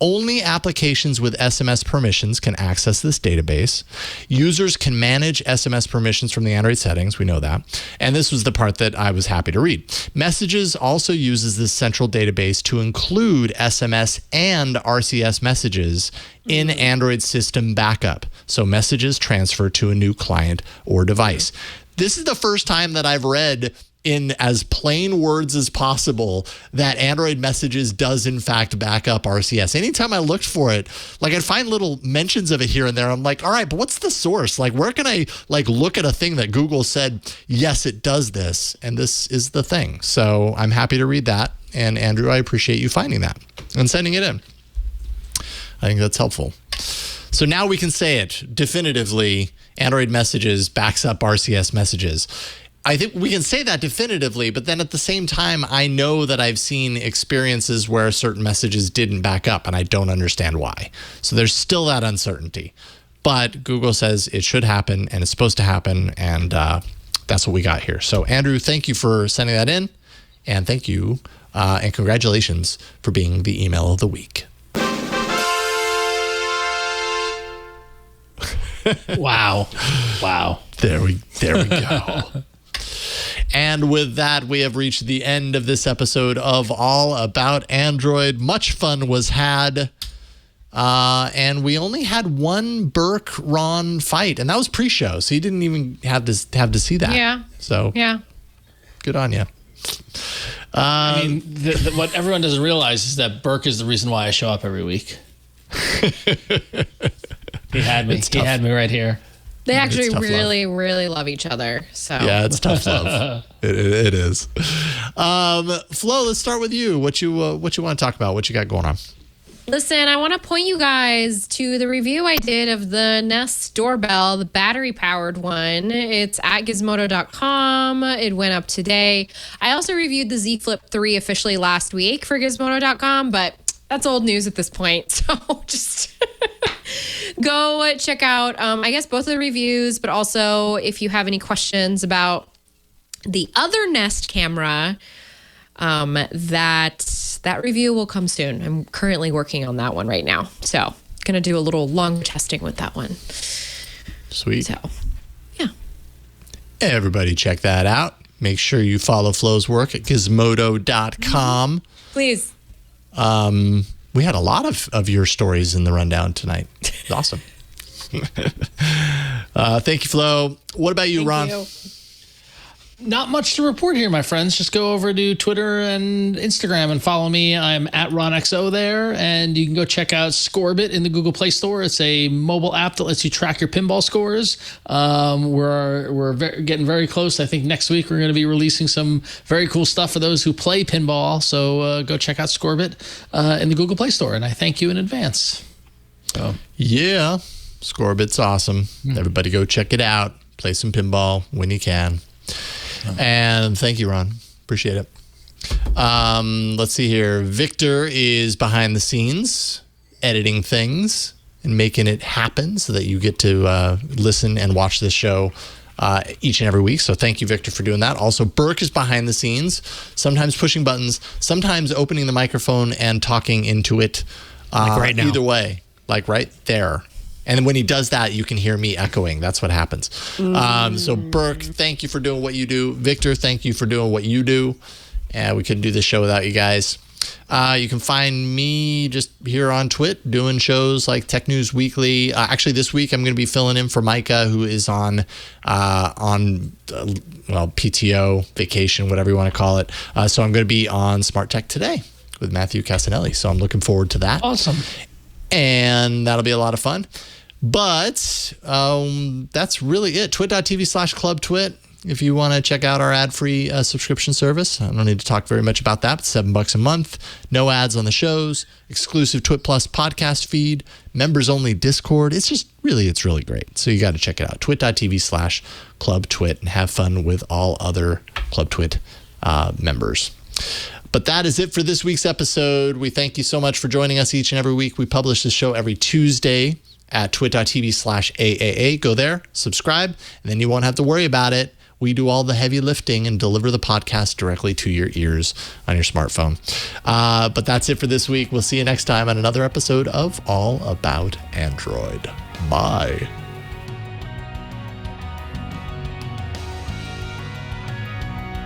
Speaker 1: Only applications with SMS permissions can access this database. Users can manage SMS permissions from the Android settings. We know that. And this was the part that I was happy to read. Messages also uses this central database to include SMS and RCS messages in Android system backup. So messages transfer to a new client or device. This is the first time that I've read in as plain words as possible that Android Messages does in fact back up RCS. Anytime I looked for it, like I'd find little mentions of it here and there. I'm like, all right, but what's the source? Like, where can I like look at a thing that Google said, yes, it does this, and this is the thing. So I'm happy to read that. And Andrew, I appreciate you finding that and sending it in. I think that's helpful. So now we can say it definitively, Android Messages backs up RCS messages. I think we can say that definitively, but then at the same time, I know that I've seen experiences where certain messages didn't back up, and I don't understand why. So there's still that uncertainty. But Google says it should happen, and it's supposed to happen, and that's what we got here. So Andrew, thank you for sending that in, and thank you, and congratulations for being the email of the week.
Speaker 4: Wow.
Speaker 1: There we go. And with that, we have reached the end of this episode of All About Android. Much fun was had. And we only had one Burke-Ron fight, and that was pre-show, so you didn't even have to see that.
Speaker 5: Yeah.
Speaker 1: So
Speaker 5: yeah,
Speaker 1: good on you.
Speaker 4: I mean, what everyone doesn't realize is that Burke is the reason why I show up every week. He had me. He had me right here.
Speaker 5: they actually really, really love each other. So
Speaker 1: yeah, it's tough love. It is. Flo, let's start with you. What you want to talk about? What you got going on?
Speaker 5: Listen, I want to point you guys to the review I did of the Nest doorbell, the battery-powered one. It's at gizmodo.com. It went up today. I also reviewed the Z Flip 3 officially last week for gizmodo.com, but that's old news at this point. So just go check out, I guess, both of the reviews, but also if you have any questions about the other Nest camera, that review will come soon. I'm currently working on that one right now. So gonna do a little long testing with that one.
Speaker 1: Sweet.
Speaker 5: So yeah.
Speaker 1: Everybody check that out. Make sure you follow Flo's work at gizmodo.com.
Speaker 5: Please.
Speaker 1: We had a lot of your stories in the rundown tonight. It's awesome. Thank you, Flo. What about you, Ron?
Speaker 5: You.
Speaker 4: Not much to report here, my friends. Just go over to Twitter and Instagram and follow me. I'm at RonXO there, and you can go check out Scorebit in the Google Play Store. It's a mobile app that lets you track your pinball scores. We're getting very close. I think next week we're going to be releasing some very cool stuff for those who play pinball. So go check out Scorebit in the Google Play Store, and I thank you in advance. So
Speaker 1: Yeah, Scorebit's awesome. Everybody go check it out. Play some pinball when you can. And thank you, Ron. Appreciate it. Let's see here. Victor is behind the scenes, editing things and making it happen so that you get to listen and watch this show each and every week. So thank you, Victor, for doing that. Also, Burke is behind the scenes, sometimes pushing buttons, sometimes opening the microphone and talking into it.
Speaker 3: Like right now.
Speaker 1: Either way, like right there. And when he does that, you can hear me echoing. That's what happens. So Burke, thank you for doing what you do. Victor, thank you for doing what you do. And we couldn't do this show without you guys. You can find me just here on Twit doing shows like Tech News Weekly. Actually, this week I'm going to be filling in for Micah, who is on PTO, vacation, whatever you want to call it. So I'm going to be on Smart Tech Today with Matthew Casanelli. So I'm looking forward to that.
Speaker 4: awesome.
Speaker 1: And that'll be a lot of fun. But that's really it. Twit.tv/clubtwit. if you want to check out our ad-free subscription service. I don't need to talk very much about that. It's $7 a month. No ads on the shows. Exclusive Twit Plus podcast feed. Members-only Discord. It's really great. So you got to check it out. twit.tv/clubtwit and have fun with all other Club Twit members. But that is it for this week's episode. We thank you so much for joining us each and every week. We publish this show every Tuesday at twit.tv/AAA. Go there, subscribe, and then you won't have to worry about it. We do all the heavy lifting and deliver the podcast directly to your ears on your smartphone. But that's it for this week. We'll see you next time on another episode of All About Android. Bye.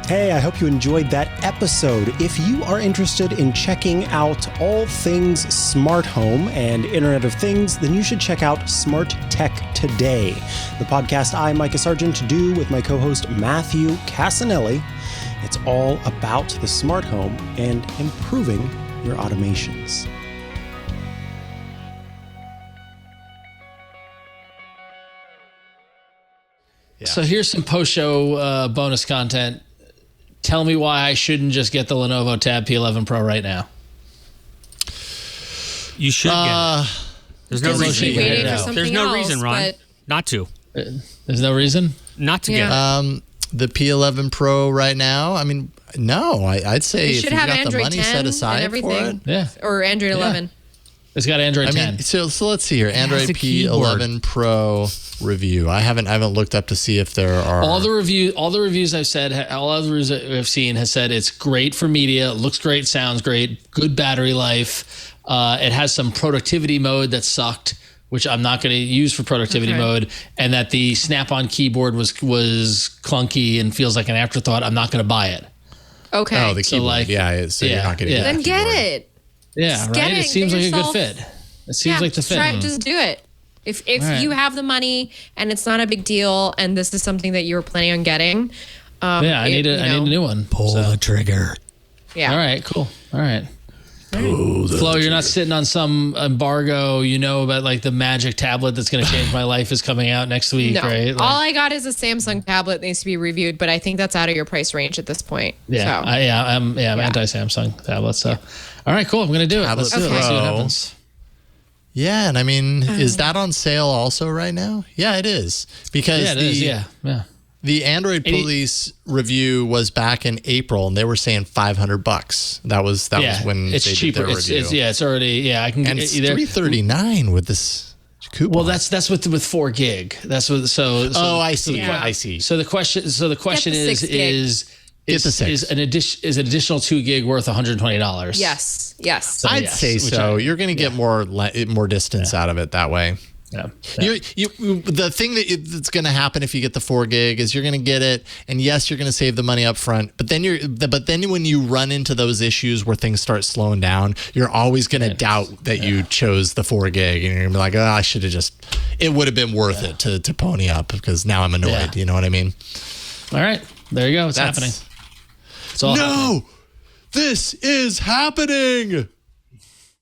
Speaker 6: Hey, I hope you enjoyed that episode. If you are interested in checking out all things smart home and Internet of Things, then you should check out Smart Tech Today, the podcast I, Micah Sargent, do with my co-host Matthew Casanelli. It's all about the smart home and improving your automations.
Speaker 4: So here's some post-show bonus content. Tell me why I shouldn't just get the Lenovo Tab P11 Pro right now.
Speaker 3: You should get it. There's no reason.
Speaker 5: Keep waiting for something
Speaker 3: There's no
Speaker 5: else,
Speaker 3: reason, Ron,
Speaker 5: but-
Speaker 3: not to.
Speaker 4: There's no reason?
Speaker 3: Not to get it.
Speaker 1: The P11 Pro right now, I mean, no, I'd say
Speaker 5: It
Speaker 1: if
Speaker 5: should
Speaker 1: you've
Speaker 5: have
Speaker 1: got the
Speaker 5: Android
Speaker 1: money
Speaker 5: 10
Speaker 1: set
Speaker 5: and
Speaker 1: aside for
Speaker 5: everything.
Speaker 1: it.
Speaker 4: Yeah.
Speaker 5: Or Android 11.
Speaker 4: It's got Android 10.
Speaker 1: I mean, so let's see here. Android
Speaker 3: a keyboard.
Speaker 1: P11 Pro review. I haven't looked up to see if there are
Speaker 4: all the reviews I've said, all other reviews I've seen has said it's great for media, it looks great, sounds great, good battery life. It has some productivity mode that sucked, which I'm not going to use for productivity mode, and that the Snap-on keyboard was clunky and feels like an afterthought. I'm not going to buy it.
Speaker 5: Okay.
Speaker 1: Oh, the keyboard. So you're not going to get
Speaker 5: Then
Speaker 1: that
Speaker 5: get
Speaker 1: keyboard.
Speaker 5: it.
Speaker 4: Yeah,
Speaker 5: Just
Speaker 4: right.
Speaker 5: get
Speaker 4: It
Speaker 5: it.
Speaker 4: seems
Speaker 5: Get
Speaker 4: like a good
Speaker 5: yourself-
Speaker 4: fit. It seems like the
Speaker 5: just
Speaker 4: fit.
Speaker 5: try it, just do it. If
Speaker 4: right.
Speaker 5: you have the money and it's not a big deal, and this is something that you were planning on getting,
Speaker 4: I need a new one.
Speaker 3: Pull the trigger.
Speaker 5: Yeah.
Speaker 4: All right, cool. All right. Flo, you're not sitting on some embargo, about like the magic tablet that's going to change my life is coming out next week,
Speaker 5: No.
Speaker 4: right?
Speaker 5: All I got is a Samsung tablet that needs to be reviewed, but I think that's out of your price range at this point.
Speaker 4: Yeah,
Speaker 5: So.
Speaker 4: I'm anti-Samsung tablet. So, all right, cool. I'm going to do it. Let's do it. Let's see what
Speaker 1: Pro.
Speaker 4: happens.
Speaker 1: Yeah, and I mean, is that on sale also right now? Yeah, it is. Because
Speaker 4: Yeah, it is. Yeah.
Speaker 1: the Android Police review was back in April, and they were saying $500. That was when
Speaker 4: it's
Speaker 1: they
Speaker 4: cheaper.
Speaker 1: did their review.
Speaker 4: It's already. I can
Speaker 1: And
Speaker 4: get
Speaker 1: it's
Speaker 4: either.
Speaker 1: $339 with this coupon.
Speaker 4: Well, that's with 4 gig. That's what. So
Speaker 1: I see.
Speaker 5: Yeah.
Speaker 1: I see.
Speaker 4: So the question is
Speaker 5: 6 gig.
Speaker 1: Get the 6.
Speaker 4: Is an additional 2 gig worth $120?
Speaker 5: Yes.
Speaker 1: I'd
Speaker 4: yes,
Speaker 1: say
Speaker 4: which
Speaker 1: so.
Speaker 4: I-
Speaker 1: You're going to get more distance out of it that way.
Speaker 4: Yeah.
Speaker 1: The thing that's going to happen if you get the 4 gig is you're going to get it, and yes, you're going to save the money up front. But then when you run into those issues where things start slowing down, you're always going to doubt that you chose the 4 gig, and you're going to be like, I should have just. It would have been worth it to pony up because now I'm annoyed.
Speaker 4: Yeah.
Speaker 1: You know what I mean?
Speaker 4: All right. There you go. It's happening. It's all happening.
Speaker 1: This is happening.